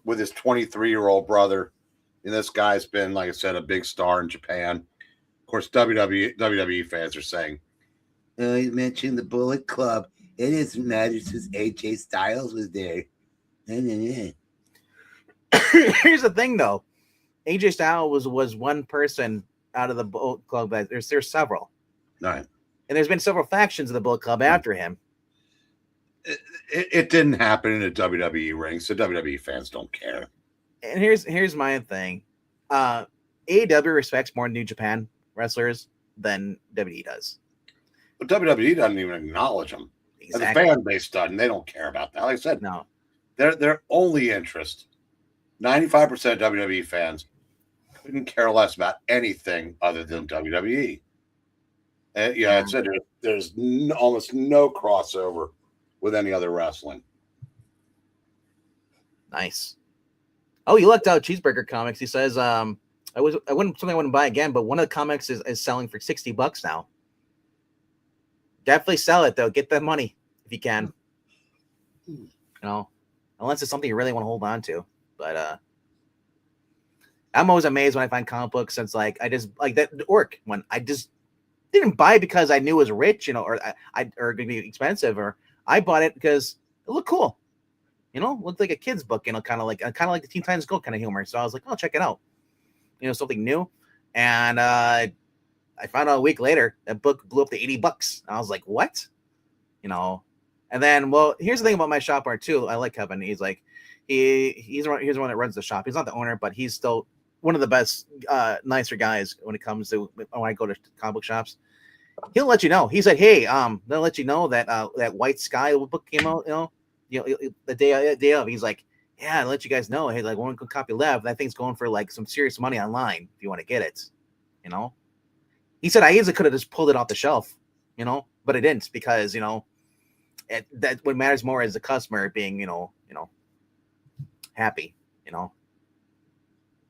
with his 23-year-old brother. And this guy's been, like I said, a big star in Japan. Of course, WWE fans are saying, "Oh, he's mentioning the Bullet Club. It doesn't matter since AJ Styles was there." Here's the thing, though. AJ Styles was one person out of the Bullet Club. There's several. All right. And there's been several factions of the Bullet Club after him. It didn't happen in a WWE ring, so WWE fans don't care. And here's my thing. AEW respects more New Japan wrestlers than WWE does. But WWE doesn't even acknowledge them. Exactly. The fan base doesn't. They don't care about that. Like I said, no. Their only interest, 95% of WWE fans couldn't care less about anything other than WWE. And I said there's almost no crossover with any other wrestling. Nice. Oh, you lucked out Cheeseburger Comics. He says, I wouldn't buy again, but one of the comics is selling for $60 now. Definitely sell it though. Get that money if you can. Unless it's something you really want to hold on to. But I'm always amazed when I find comic books. Since I just like that Orc one. I just didn't buy it because I knew it was rich, or going to be expensive, or I bought it because it looked cool. Looked like a kid's book, kind of like the Teen Titans Go kind of humor. So I was like, oh, check it out. Something new. And I found out a week later that book blew up to $80. I was like, what? And then, well, here's the thing about my shop art too. I like Kevin. He's like, he's the one that runs the shop. He's not the owner, but he's still one of the best, nicer guys when it comes to when I go to comic book shops. He'll let you know. He said, hey, they'll let you know that that White Sky book came out, the day of. He's like, yeah, I'll let you guys know. Hey, one copy left. That thing's going for some serious money online if you want to get it. He said I easily could have just pulled it off the shelf, but I didn't because that what matters more is the customer being happy,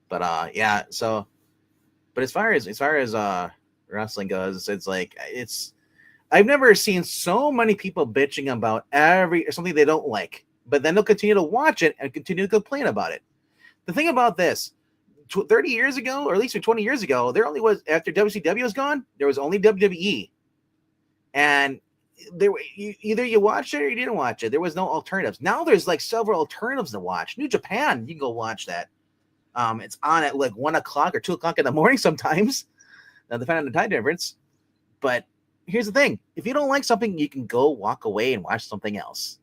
But yeah, so but as far as wrestling goes, it's I've never seen so many people bitching about something they don't like, but then they'll continue to watch it and continue to complain about it. The thing about this, 30 years ago, or at least 20 years ago, there only was, after WCW was gone, there was only WWE. And either you watched it or you didn't watch it. There was no alternatives. Now there's several alternatives to watch. New Japan, you can go watch that. It's on at 1 o'clock or 2 o'clock in the morning sometimes, depending on the time difference. But here's the thing: if you don't like something, you can go walk away and watch something else.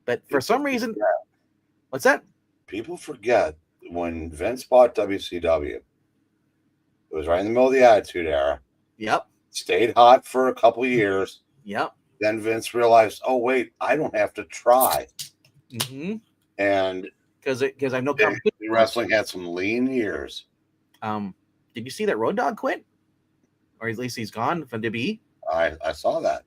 But for some reason, what's that? People forget when Vince bought WCW. It was right in the middle of the Attitude Era. Yep. Stayed hot for a couple of years. Yep. Then Vince realized, oh wait, I don't have to try. Mm-hmm. And because I know competition. Wrestling had some lean years. Did you see that Road Dogg quit, or at least he's gone from WWE? I saw that.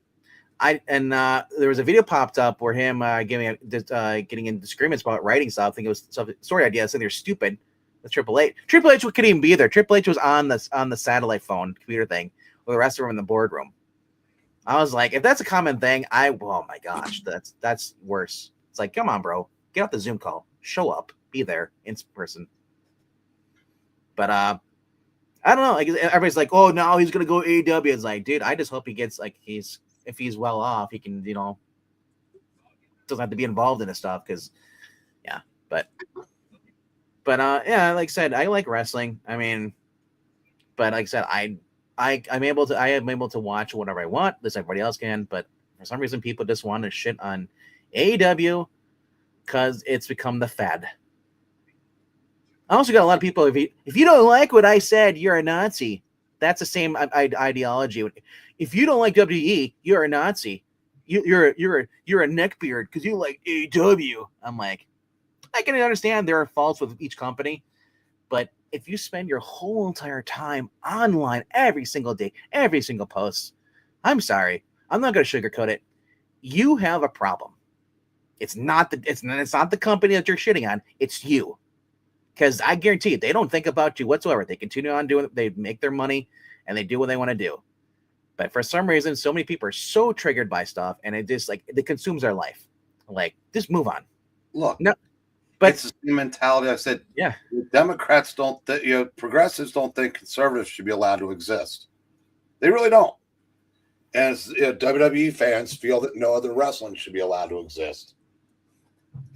There was a video popped up where him getting in disagreements about writing stuff. I think it was some story ideas. So they're stupid. With Triple H. Triple H couldn't even be there. Triple H was on the satellite phone computer thing with the rest of them in the boardroom. I was like, if that's a common thing, oh my gosh, that's worse. It's like, come on, bro, get off the Zoom call, show up, be there in person. But I don't know. Everybody's like, oh, no, he's gonna go AEW. It's like, dude, I just hope he gets if he's well off, he can doesn't have to be involved in this stuff because, yeah. But yeah, like I said, I like wrestling. I mean, but like I said, I am able to watch whatever I want, as everybody else can. But for some reason, people just want to shit on AEW because it's become the fad. I also got a lot of people. If you don't like what I said, you're a Nazi. That's the same ideology. If you don't like WWE, you're a Nazi. You're a neckbeard because you like AEW. I'm like, I can understand there are faults with each company, but if you spend your whole entire time online every single day, every single post, I'm sorry, I'm not going to sugarcoat it. You have a problem. It's not the company that you're shitting on. It's you. Because I guarantee you, they don't think about you whatsoever. They continue on doing it. They make their money and they do what they want to do. But for some reason, so many people are so triggered by stuff, and it just it consumes their life. Like, just move on. Look, no, but it's the same mentality. I said, yeah, Democrats don't, progressives don't think conservatives should be allowed to exist. They really don't. And WWE fans feel that no other wrestling should be allowed to exist.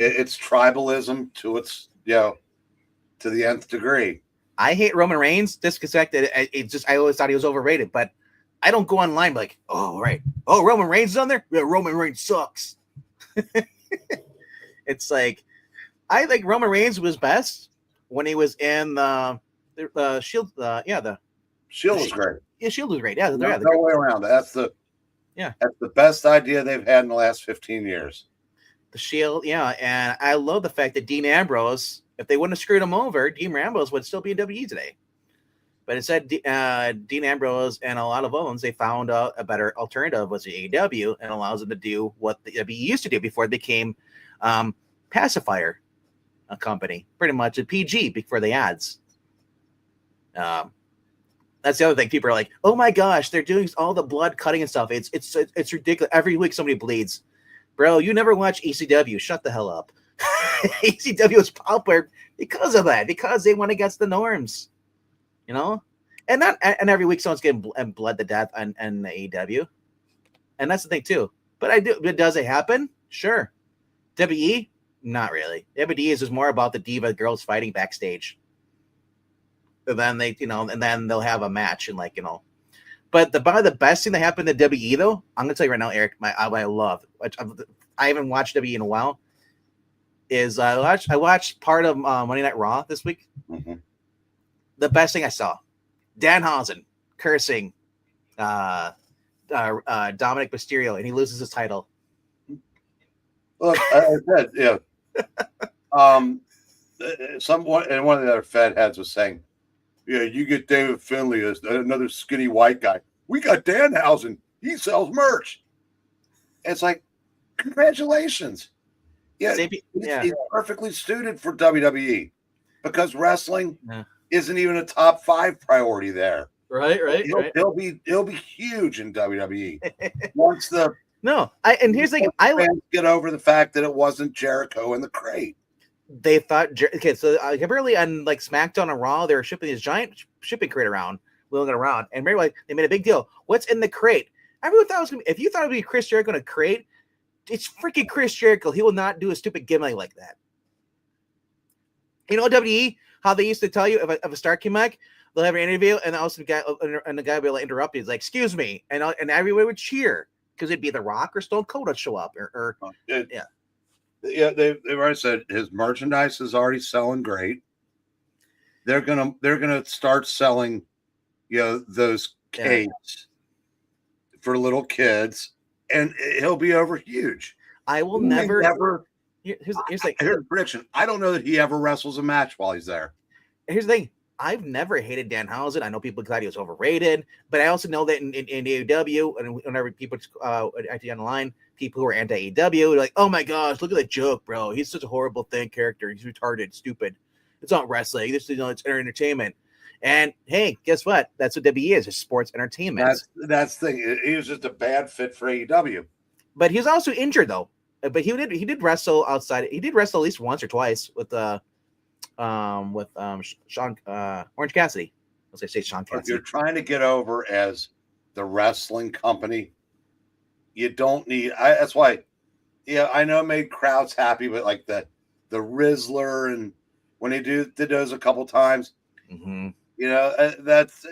It's tribalism to its, to the nth degree. I hate Roman Reigns. Disconnected. I always thought he was overrated, but I don't go online like, oh right, oh Roman Reigns is on there. Yeah, Roman Reigns sucks. It's like, I think Roman Reigns was best when he was in the Shield. The Shield was great. Yeah, Shield was great. Yeah, no way around it. That's the best idea they've had in the last 15 years. The Shield, yeah, and I love the fact that Dean Ambrose, if they wouldn't have screwed him over, Dean Ambrose would still be in WWE today. But instead, Dean Ambrose and a lot of others, they found out a better alternative was the AEW, and allows them to do what the WWE used to do before it became pacifier a company, pretty much a PG before the ads. That's the other thing. People are like, "Oh my gosh, they're doing all the blood cutting and stuff. It's ridiculous. Every week somebody bleeds." Bro, you never watch ECW. Shut the hell up. ECW is popular because of that, because they went against the norms, and every week someone's getting bled to death in AEW, and that's the thing too. But does it happen? Sure. WWE, not really. WWE is just more about the diva girls fighting backstage. And then and then they'll have a match and But probably the best thing that happened to WWE, though, I'm going to tell you right now, Eric, I love, which I haven't watched WWE in a while, is I watched part of Monday Night Raw this week. Mm-hmm. The best thing I saw, Danhausen cursing Dominic Mysterio, and he loses his title. Look, I said, someone and one of the other fed heads was saying, "Yeah, you get David Finlay as another skinny white guy. We got Danhausen. He sells merch." It's like, congratulations. Yeah, he's perfectly suited for WWE because wrestling isn't even a top 5 priority there. Right. He'll be huge in WWE once the and here's the thing. I get over the fact that it wasn't Jericho in the crate. They thought, okay, so apparently on SmackDown and Raw, they were shipping this giant shipping crate around, wheeling it around, and they made a big deal. What's in the crate? Everyone thought it was gonna be, if you thought it would be Chris Jericho in a crate, it's freaking Chris Jericho. He will not do a stupid gimmick like that. WWE, how they used to tell you if a star came back, they'll have an interview, and also the guy will interrupt you. He's like, "Excuse me," and everyone would cheer because it'd be The Rock or Stone Cold would show up, Yeah, they've already said his merchandise is already selling great. They're gonna start selling, those capes for little kids, and he'll be over huge. I will never. Here's a prediction. I don't know that he ever wrestles a match while he's there. Here's the thing. I've never hated Danhausen. I know people thought he was overrated, but I also know that in AEW, and whenever people actually online, people who are anti-AEW, they're like, "Oh my gosh, look at that joke, bro. He's such a horrible thin character. He's retarded, stupid. It's not wrestling. This it's entertainment." And hey, guess what? That's what WWE is. It's sports entertainment. That's the thing. He was just a bad fit for AEW. But he was also injured though. But he did wrestle outside. He did wrestle at least once or twice with Sean Orange Cassidy. I was gonna say Sean Cassidy. If you're trying to get over as the wrestling company, you don't need. That's why. Yeah, I know it made crowds happy, but like the Rizzler and when they did those a couple times, that's.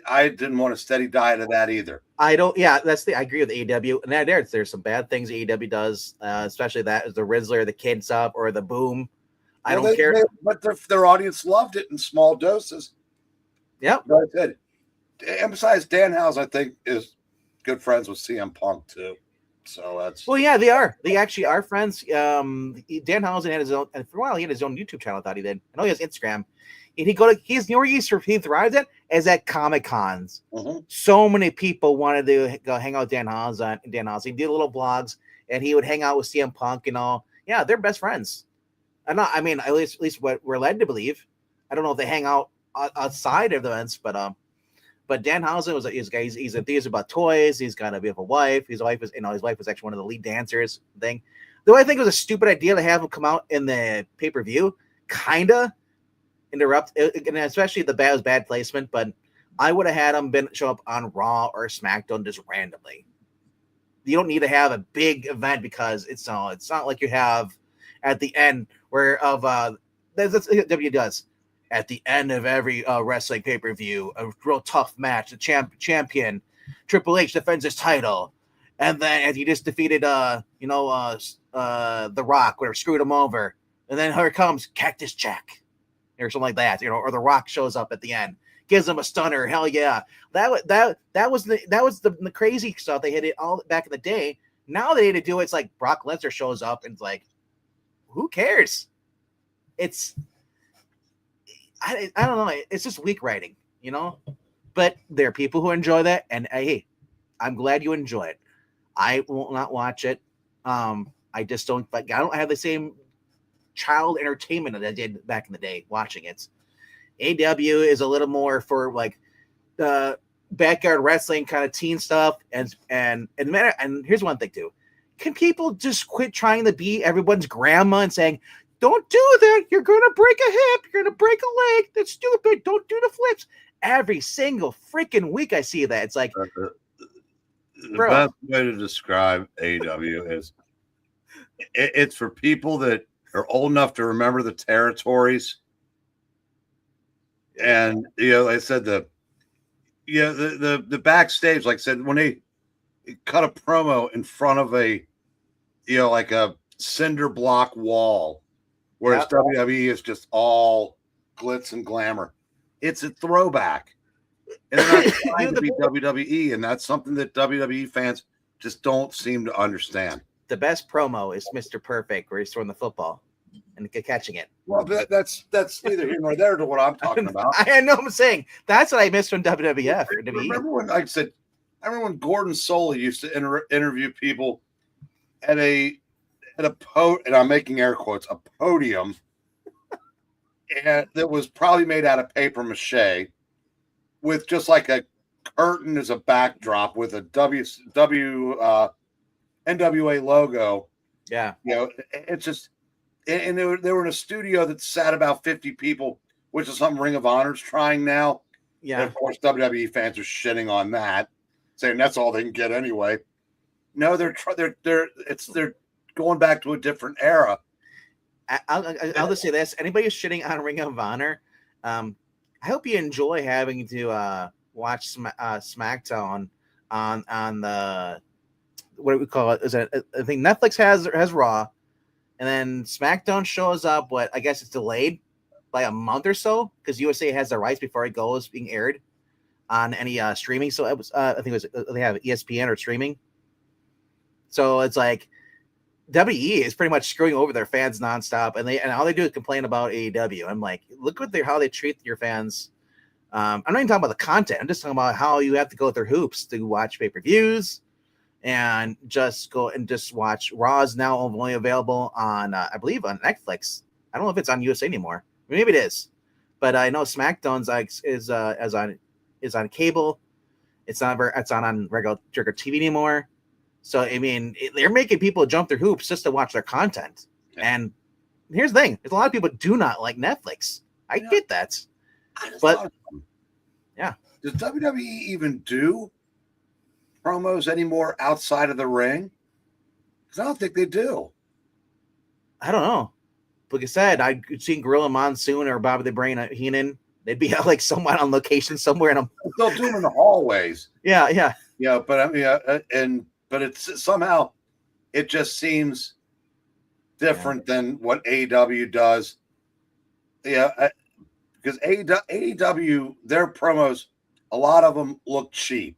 I didn't want a steady diet of that either. I don't. Yeah, I agree with AEW, and there's some bad things AEW does, especially that is the Rizzler, the kid stuff, or the Boom. I don't care. But their audience loved it in small doses. Yep. But I said, and besides, Danhausen, I think, is good friends with CM Punk too. So that's well, yeah, they are. They actually are friends. Danhausen had his own, and for a while he had his own YouTube channel. I thought he did. I know he has Instagram. And he thrives at is at Comic Cons. Mm-hmm. So many people wanted to go hang out with Danhausen. He did little vlogs, and he would hang out with CM Punk and all. Yeah, they're best friends. I mean, at least what we're led to believe. I don't know if they hang out outside of the events, but Danhausen was he's enthused about toys. He's got a bit of a wife. His wife is actually one of the lead dancers thing. Though I think it was a stupid idea to have him come out in the pay-per-view, kinda interrupt, and especially the bad placement. But I would have had him show up on Raw or SmackDown just randomly. You don't need to have a big event because it's not like you have at the end that's what W does. At the end of every wrestling pay-per-view, a real tough match, the champion Triple H defends his title, and then as he just defeated The Rock, whatever, screwed him over, and then here comes Cactus Jack or something like that, or The Rock shows up at the end, gives him a stunner. Hell yeah, that was the crazy stuff they hit it all back in the day. Now they need to do it's like Brock Lesnar shows up and it's like, who cares? It's I don't know. It's just weak writing, But there are people who enjoy that, and hey, I'm glad you enjoy it. I will not watch it. I just don't. Like, I don't have the same child entertainment that I did back in the day watching it. AW is a little more for like the backyard wrestling kind of teen stuff, and here's one thing too: can people just quit trying to be everyone's grandma and saying, don't do that. You're going to break a hip. You're going to break a leg. That's stupid. Don't do the flips. Every single freaking week I see that. It's like, the best way to describe AEW is it's for people that are old enough to remember the territories. And, like I said, the backstage, like I said, when they cut a promo in front of a cinder block wall, whereas WWE is just all glitz and glamour. It's a throwback. And they're not trying to be WWE, and that's something that WWE fans just don't seem to understand. The best promo is Mr. Perfect, where he's throwing the football and catching it. Well, that's neither here nor there to what I'm talking about. I know I'm saying. That's what I missed from WWF. Or WWE. Remember when Gordon Soley used to interview people at a and I'm making air quotes, a podium, and that was probably made out of paper mache with just like a curtain as a backdrop with a NWA logo. Yeah. It's just, and they were in a studio that sat about 50 people, which is something Ring of Honor's trying now. Yeah. And of course, WWE fans are shitting on that, saying that's all they can get anyway. No, they're going back to a different era. I'll just say this: anybody who's shitting on Ring of Honor, I hope you enjoy having to watch SmackDown on the what do we call it? Is it? I think Netflix has Raw, and then SmackDown shows up. What I guess it's delayed by a month or so because USA has the rights before it goes being aired on any streaming. So it was I think it was they have ESPN or streaming. So it's like WE is pretty much screwing over their fans nonstop, and all they do is complain about AEW. I'm like, look how they treat your fans. I'm not even talking about the content. I'm just talking about how you have to go through hoops to watch pay-per-views and just go and just watch. Raw is now only available on, I believe, on Netflix. I don't know if it's on USA anymore. Maybe it is, but I know SmackDown's is on cable. It's not on regular TV anymore. So, I mean, they're making people jump through hoops just to watch their content. Yeah. And here's the thing. There's a lot of people do not like Netflix. I get that. But, yeah. Does WWE even do promos anymore outside of the ring? Because I don't think they do. I don't know. Like I said, I'd seen Gorilla Monsoon or Bobby the Brain Heenan. They'd be like someone on location somewhere. And they'll do them in the hallways. Yeah, yeah. Yeah, but I mean, but it's somehow it just seems different than what AEW does Yeah, because AEW, their promos, a lot of them look cheap.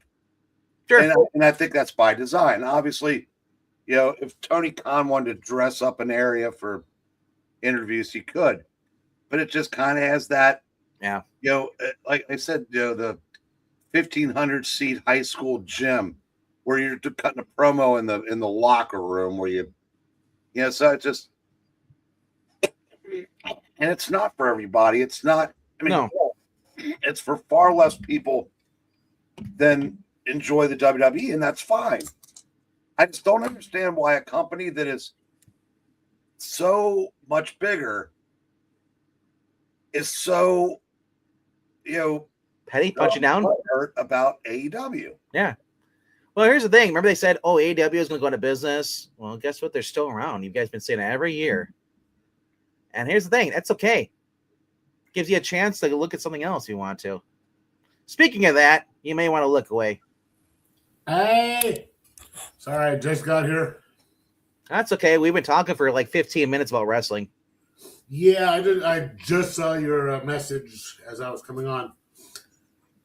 Sure. And I think that's by design. Obviously, if Tony Khan wanted to dress up an area for interviews, he could. But it just kind of has that, like I said, the 1,500 seat high school gym where you're cutting a promo in the locker room where so it just, and it's not for everybody. It's not. I mean, No. It's for far less people than enjoy the WWE, and that's fine. I just don't understand why a company that is so much bigger is so, petty, punch you down. Hurt about AEW. Yeah. Well, here's the thing. Remember they said, AEW is going to go into business. Well, guess what? They're still around. You guys been saying that every year. And here's the thing. That's okay. Gives you a chance to look at something else if you want to. Speaking of that, you may want to look away. Hey. Sorry, I just got here. That's okay. We've been talking for like 15 minutes about wrestling. Yeah, I did. I just saw your message as I was coming on.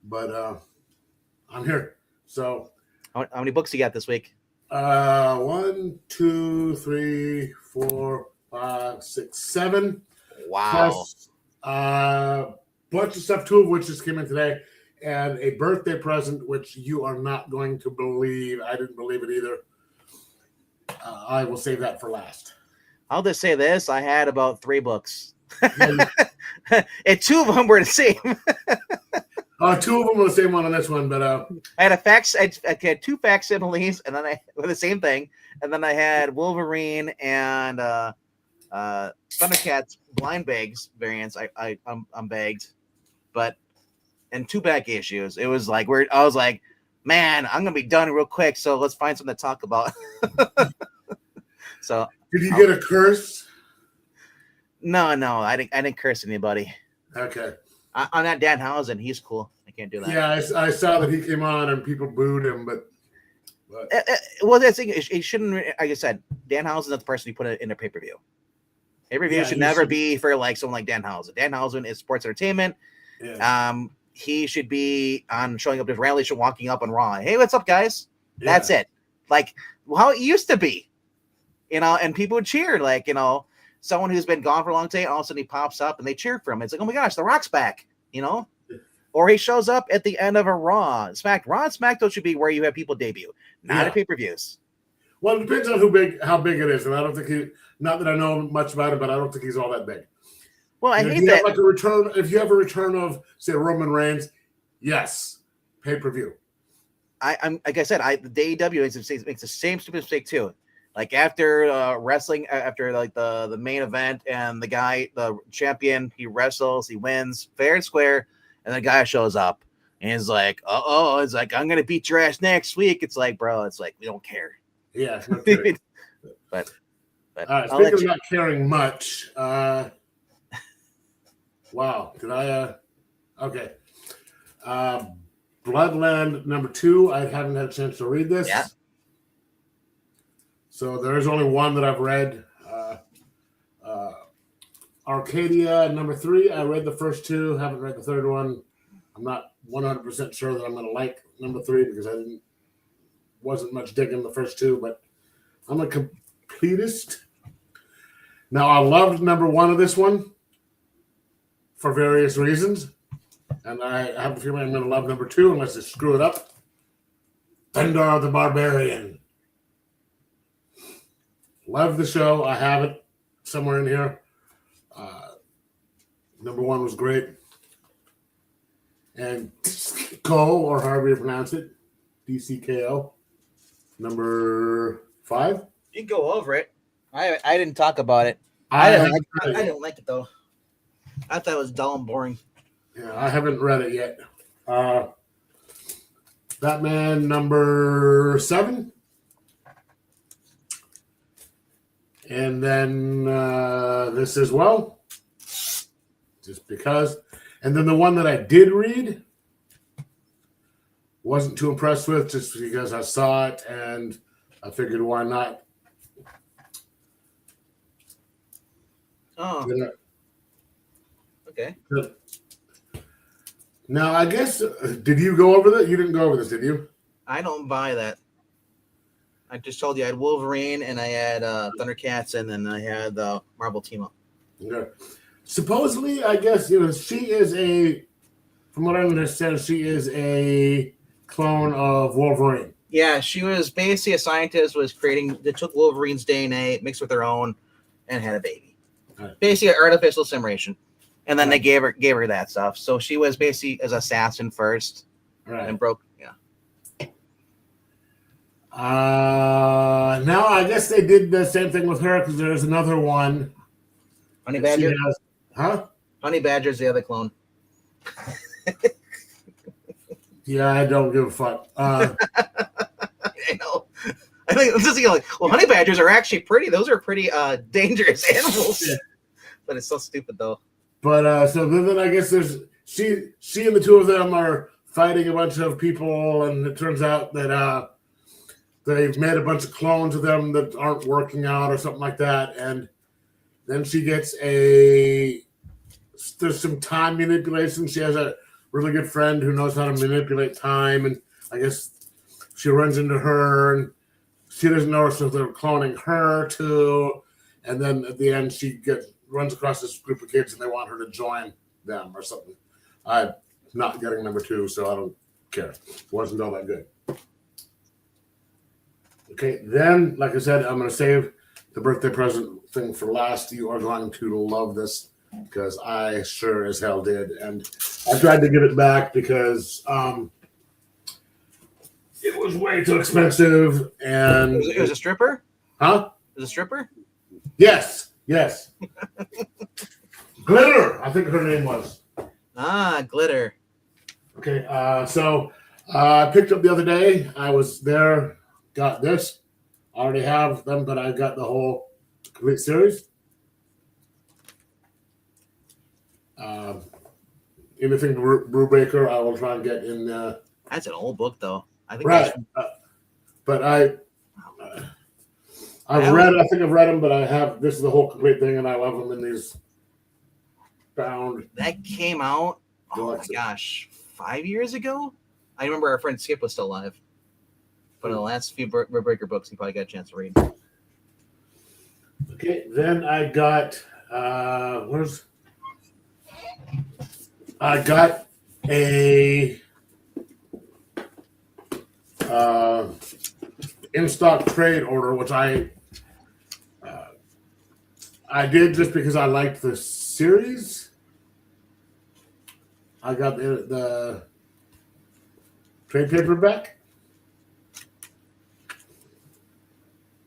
But I'm here. So how many books you got this week? 1, 2, 3, 4, 5, 6, 7. Wow. Plus bunch of stuff, 2 of which just came in today, and a birthday present, which you are not going to believe. I didn't believe it either. I will save that for last. I'll just say this. I had about 3 books. And 2 of them were the same. 2 of them were the same one on this one, but I had I had 2 facsimiles, and then I with the same thing, and then I had Wolverine and Thundercats blind bags variants. I'm bagged, but and 2 back issues. It was like weird. I was like, man, I'm gonna be done real quick, so let's find something to talk about. So did you get a curse? No, I didn't curse anybody. Okay. I'm not Danhausen. He's cool. I can't do that. Yeah, I saw that he came on and people booed him, but well, that's it shouldn't. Like I said, Danhausen's not the person who put it in a pay-per-view. Pay-per-view should never be for like someone like Danhausen. Danhausen is sports entertainment. Yeah. He should be on showing up to rally show, walking up on Raw. Hey, what's up, guys? Yeah. That's it. Like how it used to be, and people would cheer, like, someone who's been gone for a long time, all of a sudden he pops up and they cheer for him. It's like, oh my gosh, The Rock's back, Or he shows up at the end of a Raw. Raw and SmackDown should be where you have people debut, not at pay-per-views. Well, it depends on how big it is. And I don't think not that I know much about it, but I don't think he's all that big. Well, I hate that. If you have a return of, say, Roman Reigns, yes, pay-per-view. I'm like I said, the AEW makes the same stupid mistake too. Like after wrestling, after like the main event, and the champion, he wrestles, he wins fair and square, and the guy shows up and he's like, it's like, I'm gonna beat your ass next week. It's like, bro, it's like we don't care. Yeah, no but all right. Speaking of not caring much, wow, did I? Okay, Bloodland #2. I haven't had a chance to read this. Yeah. So there is only one that I've read. Arcadia #3. I read the first 2. Haven't read the third one. I'm not 100% sure that I'm going to like #3 because I wasn't much digging the first 2, but I'm a completist. Now, I loved #1 of this one for various reasons, and I have a feeling I'm going to love #2 unless they screw it up. Thunder the Barbarian. Love the show. I have it somewhere in here. #1 was great. And Ko, or however you pronounce it, DCKO. #5. You can go over it. I didn't talk about it. I didn't like it though. I thought it was dull and boring. Yeah, I haven't read it yet. Batman #7. And then this as well, just because. And then the one that I did read, wasn't too impressed with, just because I saw it and I figured, why not? Oh. Okay. Now, I guess, did you go over that? You didn't go over this, did you? I don't buy that. I just told you I had Wolverine and I had Thundercats and then I had the Marvel team up. Okay. Supposedly, I guess, she is from what I understand, she is a clone of Wolverine. Yeah, she was basically a scientist, they took Wolverine's DNA, mixed with their own, and had a baby. Right. Basically an artificial separation. And then they gave her that stuff. So she was basically as assassin first. Right. And broke, Now I guess they did the same thing with her because there's another one. Honey Badger? Huh? Honey Badger's the other clone. Yeah, I don't give a fuck. I know. I think it's just like, well, honey badgers are actually pretty. Those are pretty dangerous animals. Yeah. But it's so stupid though. But so then I guess there's she and the two of them are fighting a bunch of people, and it turns out that they've made a bunch of clones of them that aren't working out or something like that, and then she gets there's some time manipulation. She has a really good friend who knows how to manipulate time, and I guess she runs into her, and she doesn't know, so they're cloning her too. And then at the end, she runs across this group of kids, and they want her to join them or something. I'm not getting number 2, so I don't care. It wasn't all that good. Okay, then, like I said, I'm going to save the birthday present thing for last. You are going to love this because I sure as hell did. And I tried to get it back because it was way too expensive. And it was a stripper? Huh? It was a stripper? Yes. Glitter, I think her name was. Glitter. Okay, so I picked up the other day. I was there, got this. I already have them, but I got the whole complete series. Anything Brubaker, I will try and get in. That's an old book, though. I think right, but I think I've read them, but I have this is the whole complete thing, and I love them in these bound. That came out. Oh my gosh, 5 years ago. I remember our friend Skip was still alive, but in the last few Brubaker books, he probably got a chance to read. Okay, then I got I got a in-stock trade order, which I did just because I liked the series. I got the trade paperback,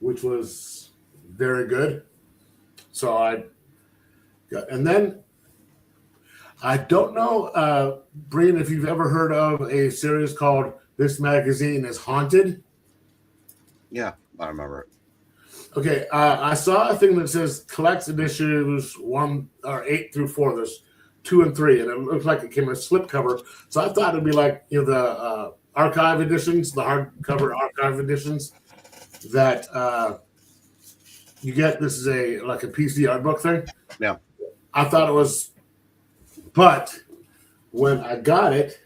which was very good. So I got, and then I don't know, Brian, if you've ever heard of a series called This Magazine is Haunted. Yeah, I remember it. Okay, I saw a thing that says collects issues 1 or 8 through 4. There's 2 and 3, and it looks like it came in a slipcover. So I thought it'd be like the archive editions, the hardcover archive editions that you get. This is like a PC art book thing. Yeah, I thought it was, but when I got it,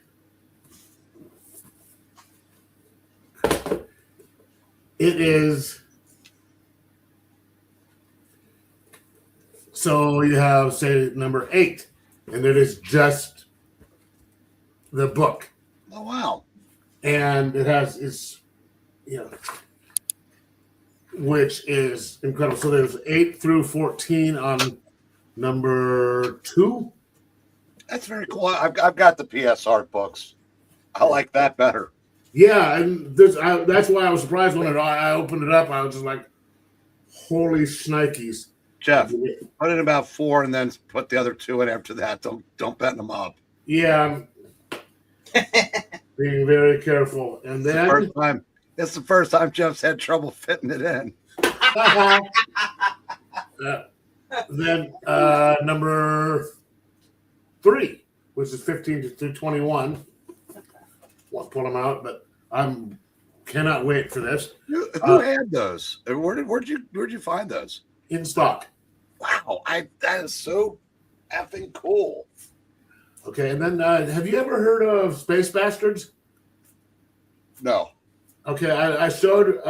it is. So you have, say, number 8, and it is just the book. Oh, wow. And it has which is incredible. So there's 8 through 14 on number 2. That's very cool. I've got the PS art books. I like that better. Yeah, and that's why I was surprised when I opened it up. I was just like, holy shnikes. Geoff, put in about 4 and then put the other 2 in after that. Don't bend them up. Yeah, I'm being very careful. And then it's the first time Geoff's had trouble fitting it in. Then number 3, which is 15 through 21. Won't pull them out, but I'm cannot wait for this. Who had those? Where'd you find those? In stock. Wow, that is so effing cool. Okay, and then have you ever heard of Space Bastards? No. Okay, I showed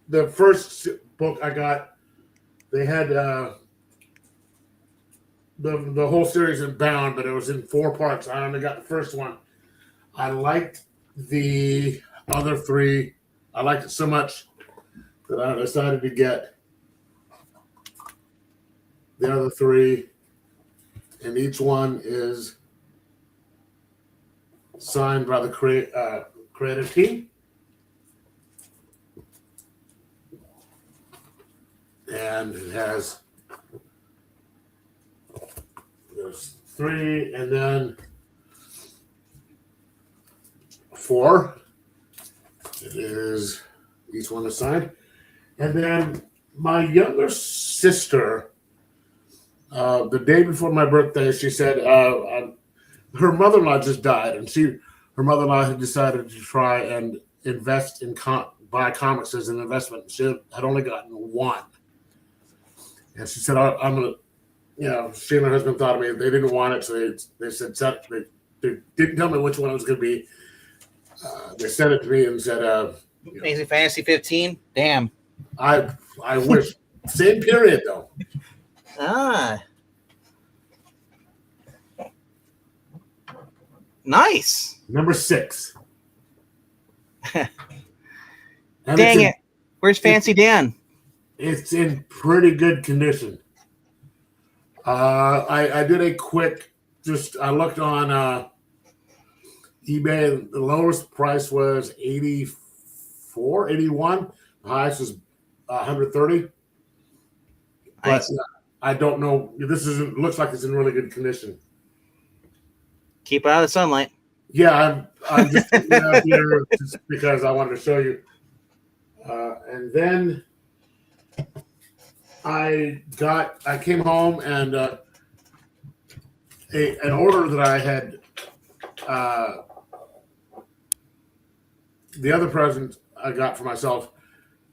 the first book I got. They had the whole series in bound, but it was in 4 parts. I only got the first one. I liked the other 3. I liked it so much that I decided to get the other 3, and each one is signed by the creative team. And it has, there's 3 and then 4. It is each one assigned. And then my younger sister, the day before my birthday, she said her mother-in-law just died, and her mother-in-law had decided to try and invest in buy comics as an investment. She had only gotten 1. And she said, I'm going to, she and her husband thought of me. They didn't want it, so they said, they didn't tell me which one it was going to be. They sent it to me and said, Amazing Fantasy 15? Damn. I wish. Same period, though. Ah. Nice. Number 6. Dang it. Where's Fancy Dan? It's in pretty good condition. I did a quick, I looked on eBay. The lowest price was 84, 81. The highest was 130. Nice. But I don't know. Looks like it's in really good condition. Keep it out of the sunlight. Yeah, I'm just putting it out here just because I wanted to show you. And then I came home and an order that I had, the other present I got for myself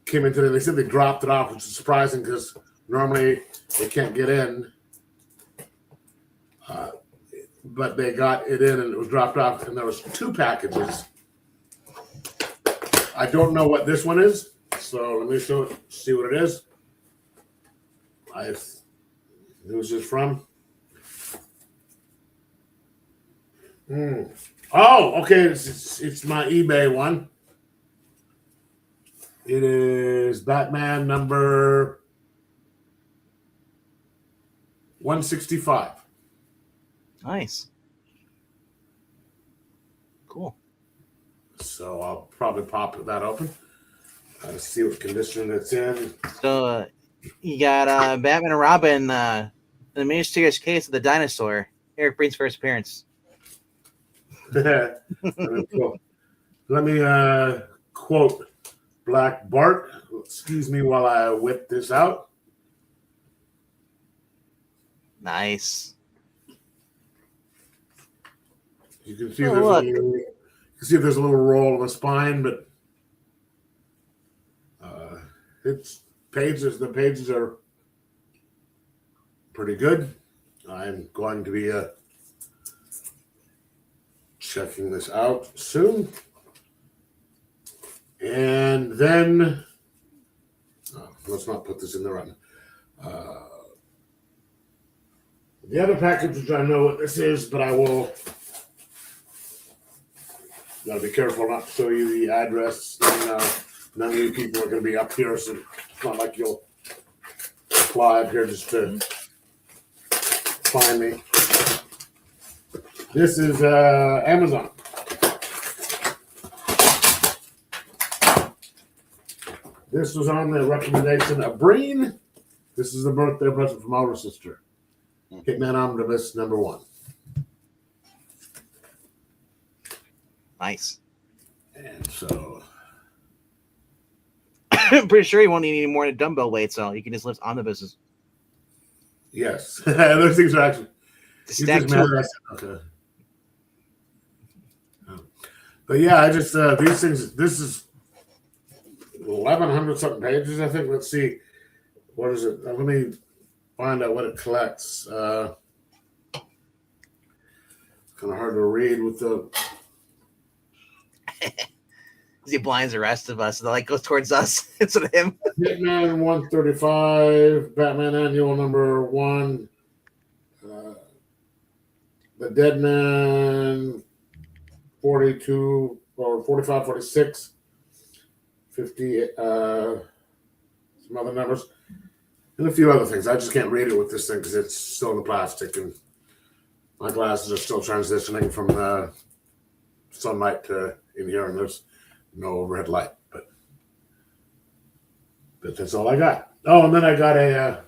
came in today. They said they dropped it off, which is surprising because normally they can't get in. But they got it in and it was dropped off, and there was 2 packages. I don't know what this one is, so let me see what it is. Who's this from? Oh, okay. It's my eBay one. It is Batman number 165. Nice. Cool. So I'll probably pop that open. See what condition it's in. So you got Batman and Robin, the mysterious case of the dinosaur. Eric Breen's first appearance. Cool. Let me quote Black Bart. Excuse me while I whip this out. Nice. You can see there's a little roll of the spine, but it's pages. The pages are pretty good. I'm going to be checking this out soon. And then let's not put this in the run. The other package, which I know what this is, but I will. Gotta be careful not to show you the address. None of you people are going to be up here, so it's not like you'll fly up here just to find me. This is Amazon. This was on the recommendation of Breen. This is the birthday present from our sister. Hitman Omnibus number 1. Nice. And so I'm pretty sure you won't need any more than dumbbell weight, so you can just lift omnibuses. yes, those things are actually. Okay. But yeah, I just these things. This is 1,100 something pages, I think. Let's see, what is it? Let me find out what it collects. Kind of hard to read with the. He blinds the rest of us. The light goes towards us instead of him. Hitman 135, Batman Annual number 1. The Deadman 42 or 45, 46, 50, some other numbers, and a few other things. I just can't read it with this thing because it's still in the plastic, and my glasses are still transitioning from the sunlight to in here, and there's no overhead light. But that's all I got. Oh, and then I got a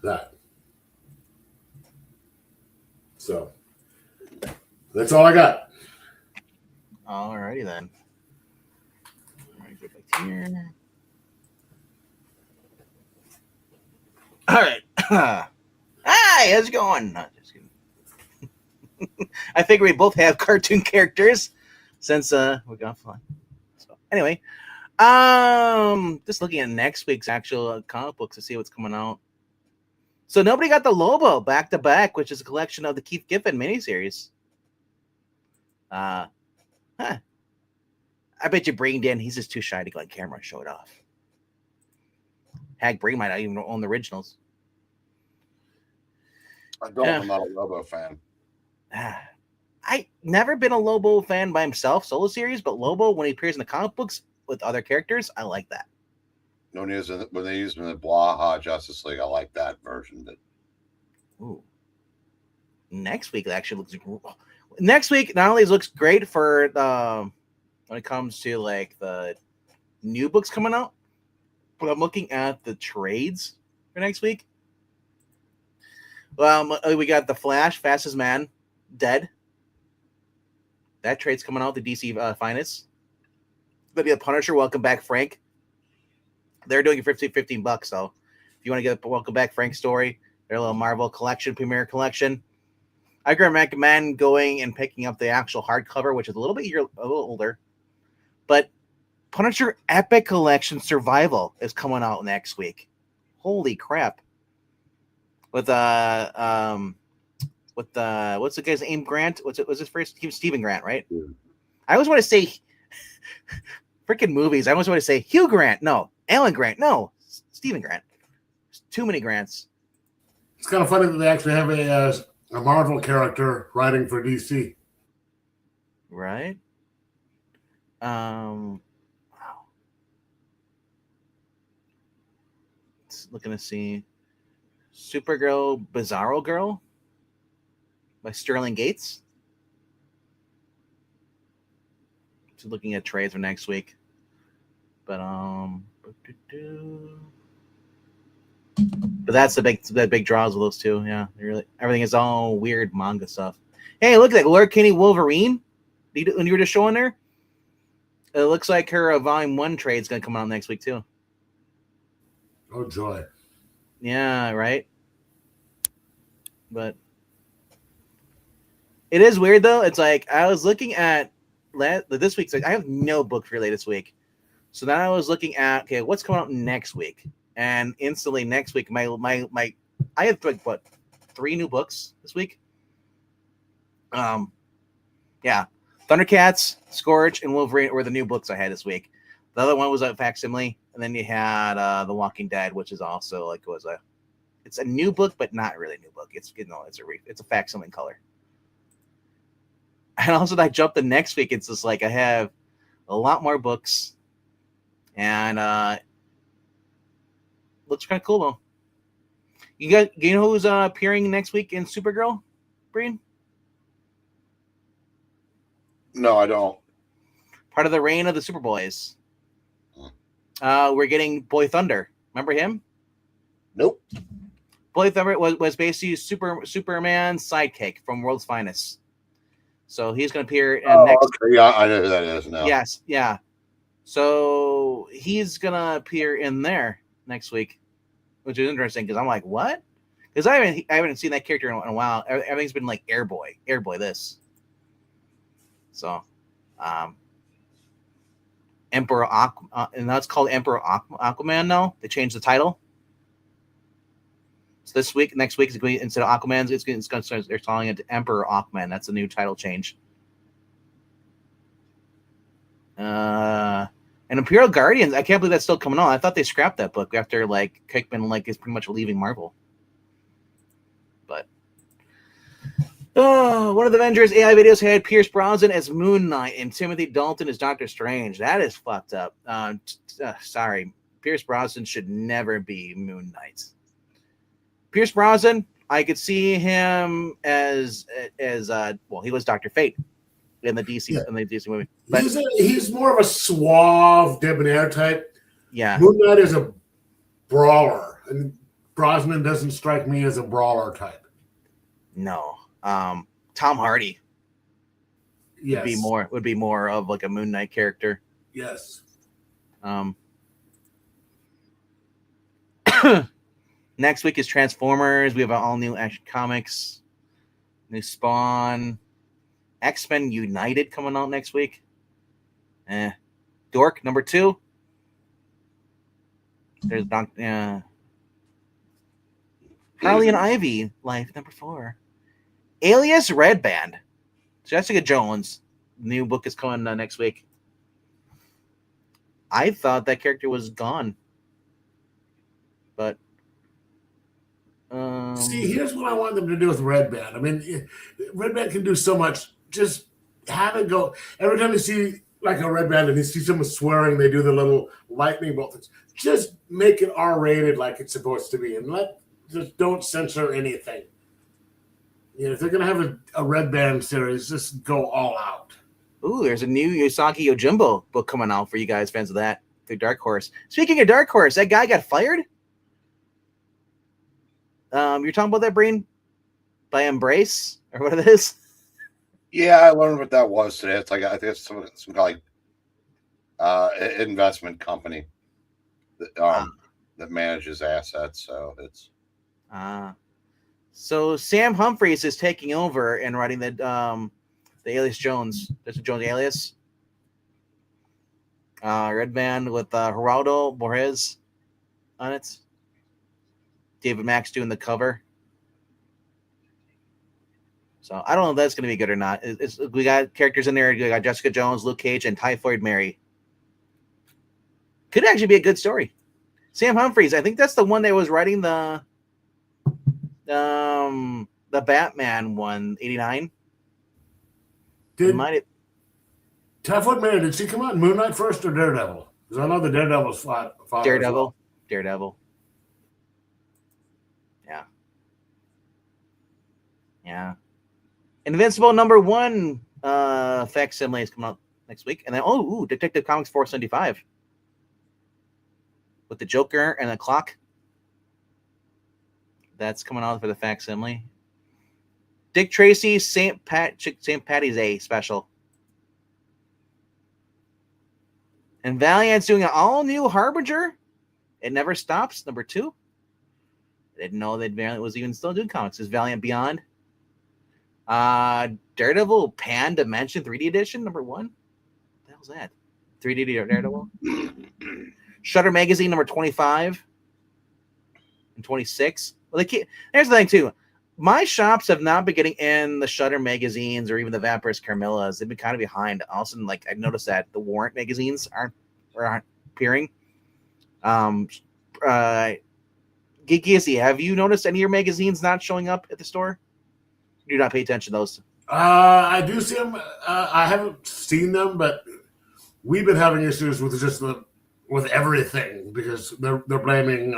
that. So that's all I got. Alrighty then. All right, go back here. All right. Hi, how's it going? No, just kidding. I figure we both have cartoon characters since we got fun. So anyway, just looking at next week's actual comic books to see what's coming out. So nobody got the Lobo back to back, which is a collection of the Keith Giffen miniseries. I bet you Brain Dan, he's just too shy to go on camera and show it off. Hag Brain might not even own the originals. I'm not a Lobo fan. I never been a Lobo fan by himself, solo series, but Lobo, when he appears in the comic books with other characters, I like that. When they used him in the Blaha Justice League, I like that version. But ooh. Next week, it actually looks. Next week, not only looks great for when it comes to like the new books coming out, but I'm looking at the trades for next week. Well, we got the Flash, Fastest Man, dead. That trade's coming out, the DC Finest. There'll be a Punisher, Welcome Back Frank. They're doing it for $15, so if you want to get a Welcome Back Frank story, their little Marvel collection, Premier collection, I can recommend going and picking up the actual hardcover, which is a little older. But Punisher Epic Collection Survival is coming out next week. Holy crap! With what's the guy's name? Grant? What's his first? Stephen Grant, right? Yeah. I always want to say freaking movies. I always want to say Hugh Grant. No, Alan Grant. No, Stephen Grant. There's too many Grants. It's kind of funny that they actually have a Marvel character writing for DC. Right. Wow. Looking to see Supergirl, Bizarro Girl by Sterling Gates. Just looking at trades for next week, but that's the big draws of those two. Yeah, really, everything is all weird manga stuff. Hey, look at that, Laura Kinney Wolverine. When you were just showing her, it looks like her Volume 1 trade is going to come out next week too. Oh joy! Yeah, right. But it is weird though. It's like I was looking at this week's. I have no book for this week, so then I was looking at what's coming out next week, and instantly next week my I have like 3 new books this week. Yeah, Thundercats, Scourge, and Wolverine were the new books I had this week. The other one was a facsimile, and then you had The Walking Dead, which is also it's a new book, but not really a new book. It's it's a facsimile color. And also, I jumped the next week. It's just like I have a lot more books, and looks kind of cool though. You know who's appearing next week in Supergirl, Breen? No, I don't. Part of the reign of the Superboys. We're getting Boy Thunder. Remember him? Nope. Boy Thunder was basically Superman's sidekick from World's Finest. So he's going to appear next. Okay. Yeah, I know who that is now. Yes, yeah. So he's going to appear in there next week, which is interesting because I'm like, what? Because I haven't seen that character in a while. Everything's been like Airboy this. So, and Emperor and now it's called Emperor Aquaman now. They changed the title. So next week, instead of Aquaman, they're calling it Emperor Aquaman. That's a new title change. And Imperial Guardians, I can't believe that's still coming on. I thought they scrapped that book after like Kickman is pretty much leaving Marvel. But one of the Avengers AI videos had Pierce Brosnan as Moon Knight and Timothy Dalton as Doctor Strange. That is fucked up. Sorry, Pierce Brosnan should never be Moon Knight. Pierce Brosnan, I could see him as he was Dr. Fate in the DC movie. But he's more of a suave, debonair type. Yeah, Moon Knight is a brawler, and Brosnan doesn't strike me as a brawler type. No, Tom Hardy. Yes, would be more of like a Moon Knight character. Yes. Next week is Transformers. We have all new Action Comics, new Spawn, X-Men United coming out next week. Dork number 2. There's Harley and Ivy Life number 4. Alias Red Band. Jessica Jones. New book is coming next week. I thought that character was gone, but. See, here's what I want them to do with Red Band. I mean, Red Band can do so much. Just have it go. Every time you see like a Red Band and you see someone swearing, they do the little lightning bolt things. Just make it R-rated like it's supposed to be, and just don't censor anything. If they're gonna have a Red Band series, just go all out. Ooh, there's a new Yosaki Yojimbo book coming out for you guys, fans of that. Through Dark Horse. Speaking of Dark Horse, that guy got fired. You're talking about that, Breen? By Embrace or what it is? Yeah, I learned what that was today. It's like I think it's some kind of like investment company that manages assets. So it's so Sam Humphries is taking over and writing the Alias Jones. There's a Jones alias. Red Band with Geraldo Borges on it. David Max doing the cover. So I don't know if that's going to be good or not. We got characters in there. We got Jessica Jones, Luke Cage, and Typhoid Mary. Could actually be a good story. Sam Humphries, I think that's the one that was writing the Batman one, 89. Typhoid Mary, did she come out in Moon Knight first or Daredevil? Because I know the Daredevil's fought. Daredevil. Yeah. Invincible number 1 facsimile is coming out next week. And then, Detective Comics 475 with the Joker and the clock. That's coming out for the facsimile. Dick Tracy, St. Patty's Day special. And Valiant's doing an all-new Harbinger. It Never Stops, number 2. I didn't know that Valiant was even still doing comics. Is Valiant Beyond? Daredevil Pan Dimension 3D edition number 1. What the hell's that? 3D Daredevil. Shutter Magazine number 25 and 26. Well, here's the thing too. My shops have not been getting in the Shutter magazines or even the Vampirus Carmillas. They've been kind of behind. Also, like I've noticed that the Warrant magazines aren't appearing. Geeky, have you noticed any of your magazines not showing up at the store? Do not pay attention to those. I do see them. I haven't seen them, but we've been having issues with with everything because they're blaming.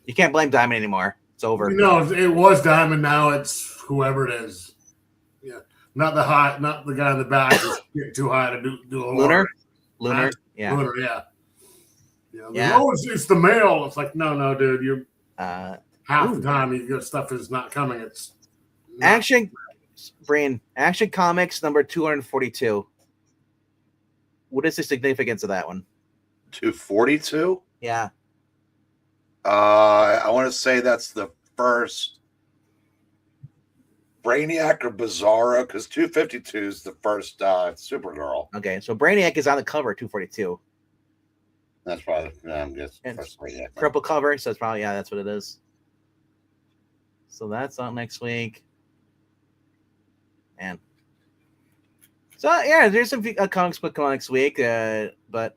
You can't blame Diamond anymore. It's over. No, it was Diamond. Now it's whoever it is. Yeah, not the guy in the back is getting too high to do a Lunar. Yeah. Lunar, yeah. Yeah. Oh, it's the mail. It's like no, dude. You half the time your stuff is not coming. It's Action Comics number 242. What is the significance of that one? 242? Yeah. I want to say that's the first Brainiac or Bizarro, because 252 is the first Supergirl. Okay, so Brainiac is on the cover, 242. That's probably I'm guessing first Brainiac. Purple cover, so it's probably that's what it is. So that's out next week. And so there's some comics book coming next week, but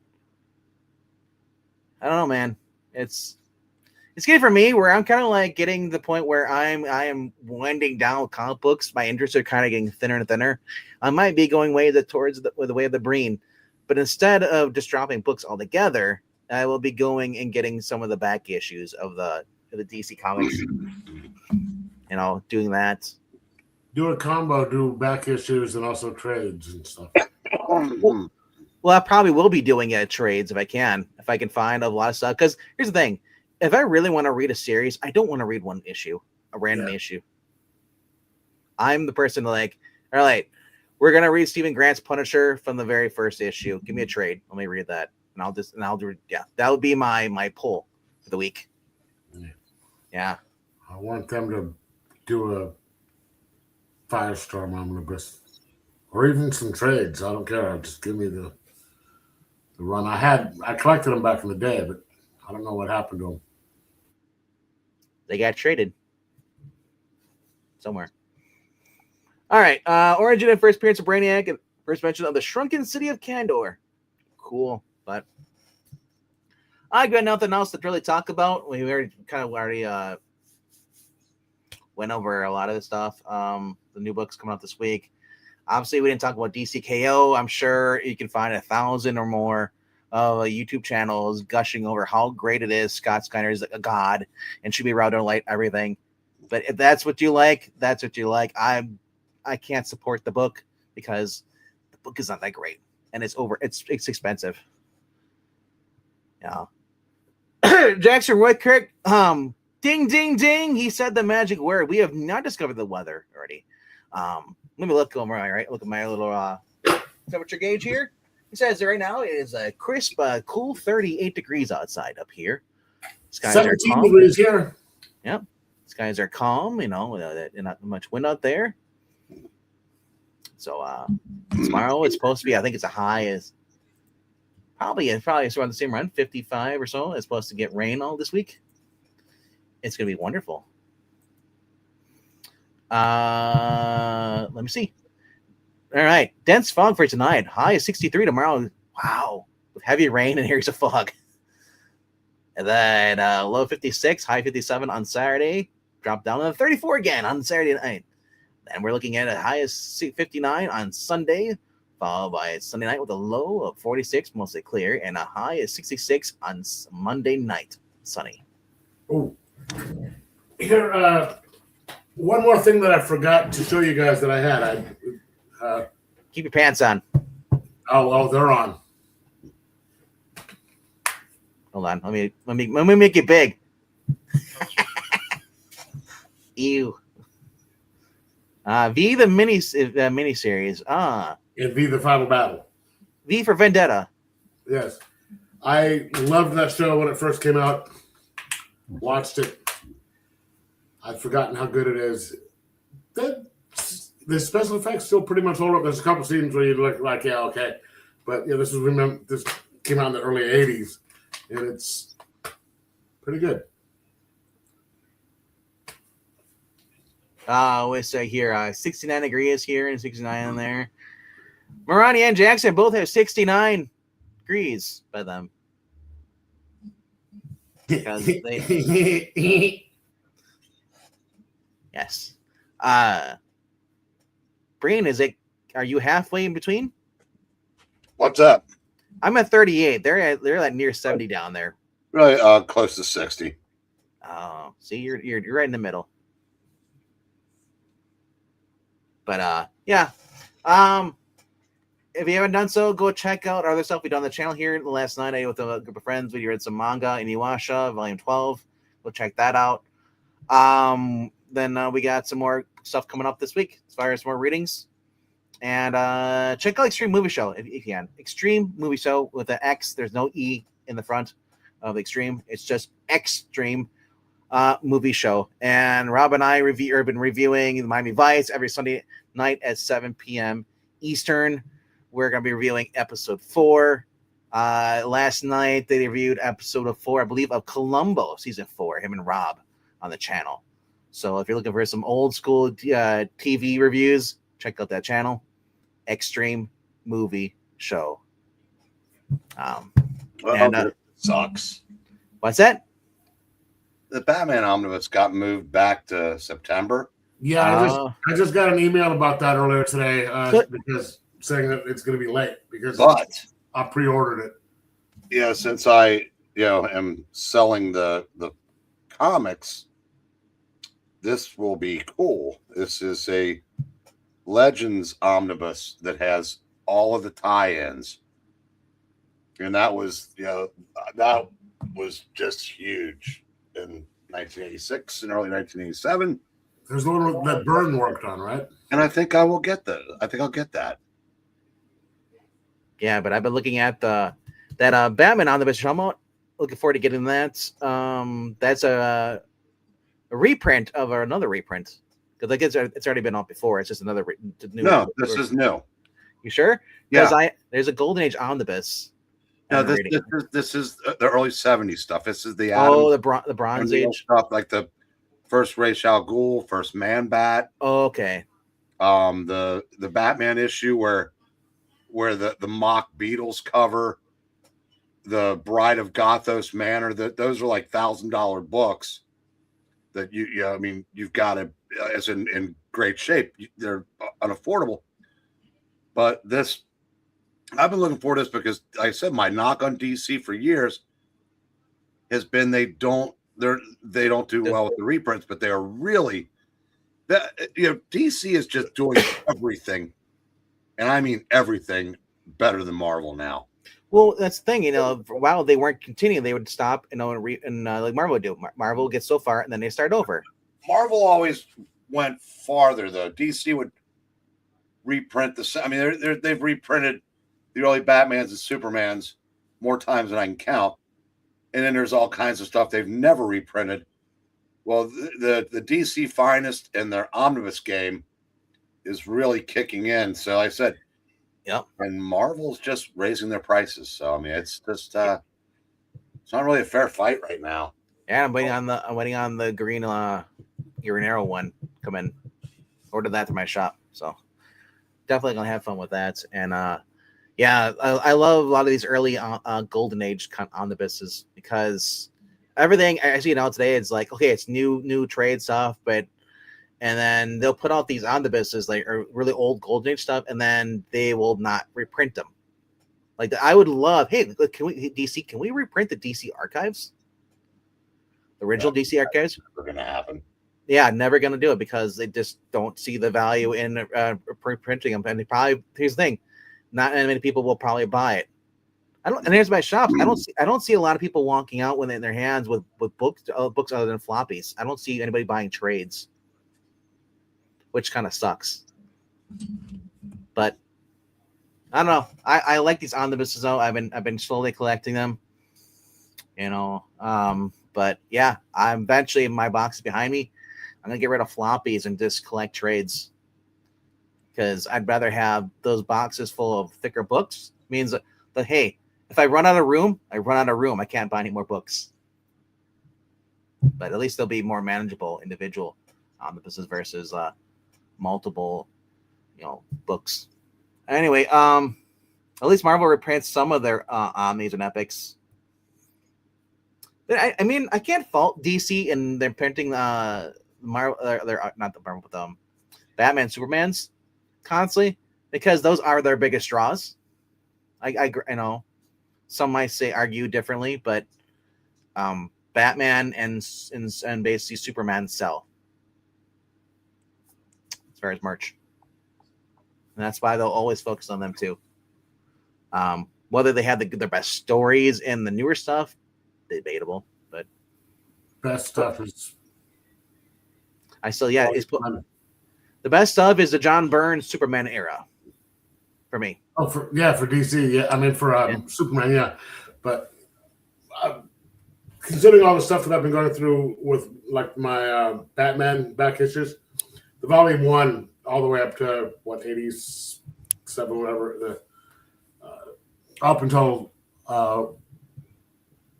I don't know, man. It's good for me where I'm kind of like getting to the point where I am winding down with comic books. My interests are kind of getting thinner and thinner. I might be going towards the way of the breen, but instead of just dropping books altogether, I will be going and getting some of the back issues of the DC comics. Doing that. Do a combo, do back issues and also trades and stuff. Well, I probably will be doing trades if I can find a lot of stuff. Because here's the thing. If I really want to read a series, I don't want to read one issue, a random issue. I'm the person like, all right, we're going to read Stephen Grant's Punisher from the very first issue. Give me a trade. Let me read that. And I'll do, that would be my pull for the week. Yeah. I want them to do a Firestorm omnibus or even some trades. I don't care. Just give me the run. I collected them back in the day, but I don't know what happened to them. They got traded somewhere. All right. Origin and first appearance of Brainiac and first mention of the shrunken city of Kandor. Cool. But I got nothing else to really talk about. We already went over a lot of the stuff. The new book's coming out this week. Obviously, we didn't talk about DCKO. I'm sure you can find 1,000 or more YouTube channels gushing over how great it is. Scott Steiner is a god and should be allowed to light everything. But if that's what you like, that's what you like. I can't support the book because the book is not that great and it's expensive. Yeah. Jackson Roykirk, ding, ding, ding. He said the magic word. We have not discovered the weather already. Let me look over, right? Look at my little temperature gauge here. He says right now it is a crisp, cool 38 degrees outside up here. Skies 17 degrees here. Yep. Skies are calm, not much wind out there. So tomorrow it's supposed to be, I think it's a high is probably around the same run, 55 or so. It's supposed to get rain all this week. It's going to be wonderful. Let me see. All right. Dense fog for tonight. High is 63 tomorrow. Wow. With heavy rain and here's a fog. And then low 56, high 57 on Saturday. Drop down to 34 again on Saturday night. Then we're looking at a high of 59 on Sunday, followed by Sunday night with a low of 46, mostly clear, and a high of 66 on Monday night, sunny. Oh, here, one more thing that I forgot to show you guys that I had. Keep your pants on. Oh, they're on. Hold on, let me make it big. Ew. V the mini series. And V the Final Battle. V for Vendetta. Yes, I loved that show when it first came out. Watched it. I've forgotten how good it is. The special effects still pretty much hold up. There's a couple scenes where you look like, yeah, okay, but yeah, this came out in the early '80s, and it's pretty good. We say here 69 degrees here and 69 in there. Marani and Jackson both have 69 degrees by them. Because they yes. Breen, are you halfway in between? What's up? I'm at 38. They're like near 70 down there. Really close to 60. Oh, see, you're right in the middle. But yeah. If you haven't done so, go check out other stuff we done on the channel here last night. I with a group of friends. We read some manga in Iwasha, volume 12. Go check that out. Then we got some more stuff coming up this week as far as more readings. And check out Extreme Movie Show if you can. Extreme Movie Show with an X. There's no E in the front of Extreme. It's just Extreme. movie show. And Rob and I have been reviewing Miami Vice every Sunday night at 7 p.m. Eastern. We're going to be reviewing episode 4. Last night they reviewed episode 4, I believe, of Columbo season 4. Him and Rob on the channel. So if you're looking for some old school TV reviews, check out that channel. Extreme Movie Show. It sucks. What's that? The Batman Omnibus got moved back to September. Yeah, I just got an email about that earlier today because saying that it's going to be late because I pre-ordered it. Yeah, since I am selling the comics, this will be cool. This is a Legends Omnibus that has all of the tie-ins, and that was just huge in 1986 and early 1987. There's the one that Byrne worked on, right? And I think I will get that. I think I'll get that. Yeah, but I've been looking at that Batman Omnibus. I'm looking forward to getting that. That's a reprint of another reprint. Because I guess it's already been out before. It's just another new. No, this is new. You sure? Yeah. There's a Golden Age Omnibus. No, this is the early 70s stuff. This is the the Bronze Age stuff, like the first Ra's al Ghul, first Man Bat. Oh, okay. The Batman issue where the mock Beatles cover, the Bride of Gothos Manor. Those are like $1,000 books that you've got to as in great shape. They're unaffordable, but this. I've been looking for this because, like I said, my knock on DC for years has been they don't do well with the reprints, but they are really DC is just doing everything, and I mean everything, better than Marvel now. Well, that's the thing, while they weren't continuing, they would stop, and like Marvel would do. Marvel would get so far, and then they start over. Marvel always went farther, though. DC would reprint they've reprinted the early Batmans and Supermans more times than I can count. And then there's all kinds of stuff they've never reprinted. Well, the DC finest and their omnibus game is really kicking in. So I said, yep. And Marvel's just raising their prices. So, it's just, it's not really a fair fight right now. Yeah, I'm waiting on the green Arrow one come in. Ordered that to my shop. So definitely going to have fun with that. And, yeah, I love a lot of these early Golden Age omnibuses because everything I see now today is like, okay, it's new trade stuff, and then they'll put out these omnibuses like really old Golden Age stuff, and then they will not reprint them. Like I would love, hey, can we reprint the DC archives, the original DC archives? Never gonna happen. Yeah, never gonna do it because they just don't see the value in reprinting them, and here's the thing. Not many people will probably buy it. And here's my shops. I don't see a lot of people walking out with it in their hands with books other than floppies. I don't see anybody buying trades, which kind of sucks. But I don't know. I like these omnibuses though. I've been slowly collecting them. But yeah, I'm eventually my box is behind me. I'm gonna get rid of floppies and just collect trades. Because I'd rather have those boxes full of thicker books. Means that hey, if I run out of room, I run out of room. I can't buy any more books. But at least they'll be more manageable individual omnibuses versus multiple, books. Anyway, at least Marvel reprints some of their omnis and epics. But I can't fault DC in their printing Marvel. They're not the Marvel, but Batman, Supermans. Constantly, because those are their biggest draws. I know some might argue differently, but Batman and basically Superman sell as far as merch, and that's why they'll always focus on them too. Whether they have their best stories in the newer stuff, debatable, but best stuff is. The best stuff is the John Byrne Superman era, for me. Oh, for DC, yeah. I mean, for Superman, yeah. But considering all the stuff that I've been going through with like my Batman back issues, the volume 1 all the way up to what 87, whatever, up until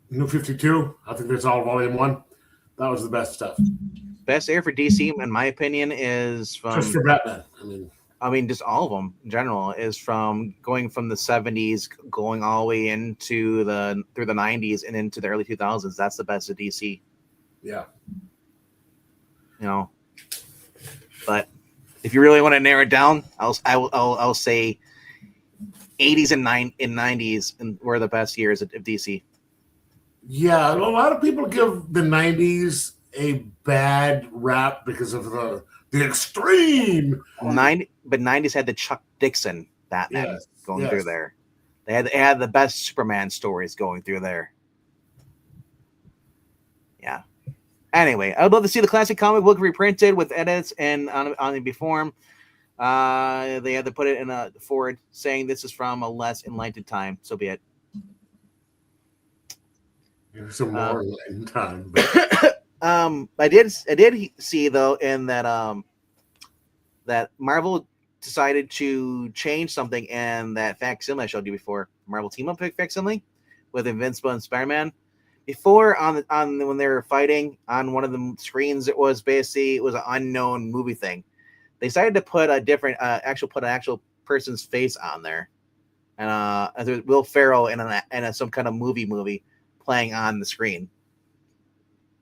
New 52. I think that's all volume 1. That was the best stuff. Best era for DC, in my opinion, is from Just for Batman. I mean, just all of them in general is from going from the 70s, going all the way into through the 90s and into the early 2000s. That's the best of DC. Yeah. You know, but if you really want to narrow it down, I'll say 80s and 90s and were the best years of DC. Yeah, a lot of people give the 90s a bad rap because of the extreme. But 90s had the Chuck Dixon Batman going through there. They had the best Superman stories going through there. Yeah. Anyway, I would love to see the classic comic book reprinted with edits and on the form. They had to put it in a forward saying this is from a less enlightened time. So be it. Some more enlightened time. But. I did see though in that that Marvel decided to change something in that facsimile I showed you before, Marvel Team Up facsimile with Invincible and Spider-Man. Before on when they were fighting on one of the screens, it was an unknown movie thing. They decided to put a different an actual person's face on there, and there was Will Ferrell in some kind of movie playing on the screen.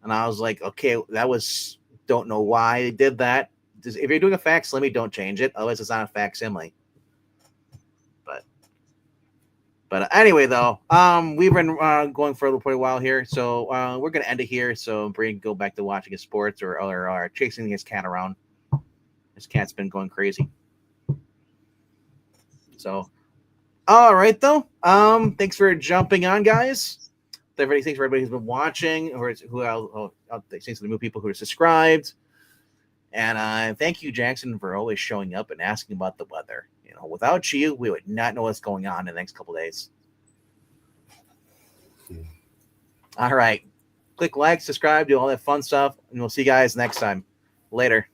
And I was like, okay, don't know why they did that. If you're doing a facsimile, don't change it. Otherwise, it's not a facsimile. But anyway, though, we've been going for a little while here. So we're going to end it here. So Brady can go back to watching his sports or chasing his cat around. His cat's been going crazy. So, all right, though. Thanks for jumping on, guys. Thanks for everybody who's been watching, thanks to the new people who are subscribed, and thank you, Jackson, for always showing up and asking about the weather. You know, without you, we would not know what's going on in the next couple of days. All right, click like, subscribe, do all that fun stuff, and we'll see you guys next time. Later.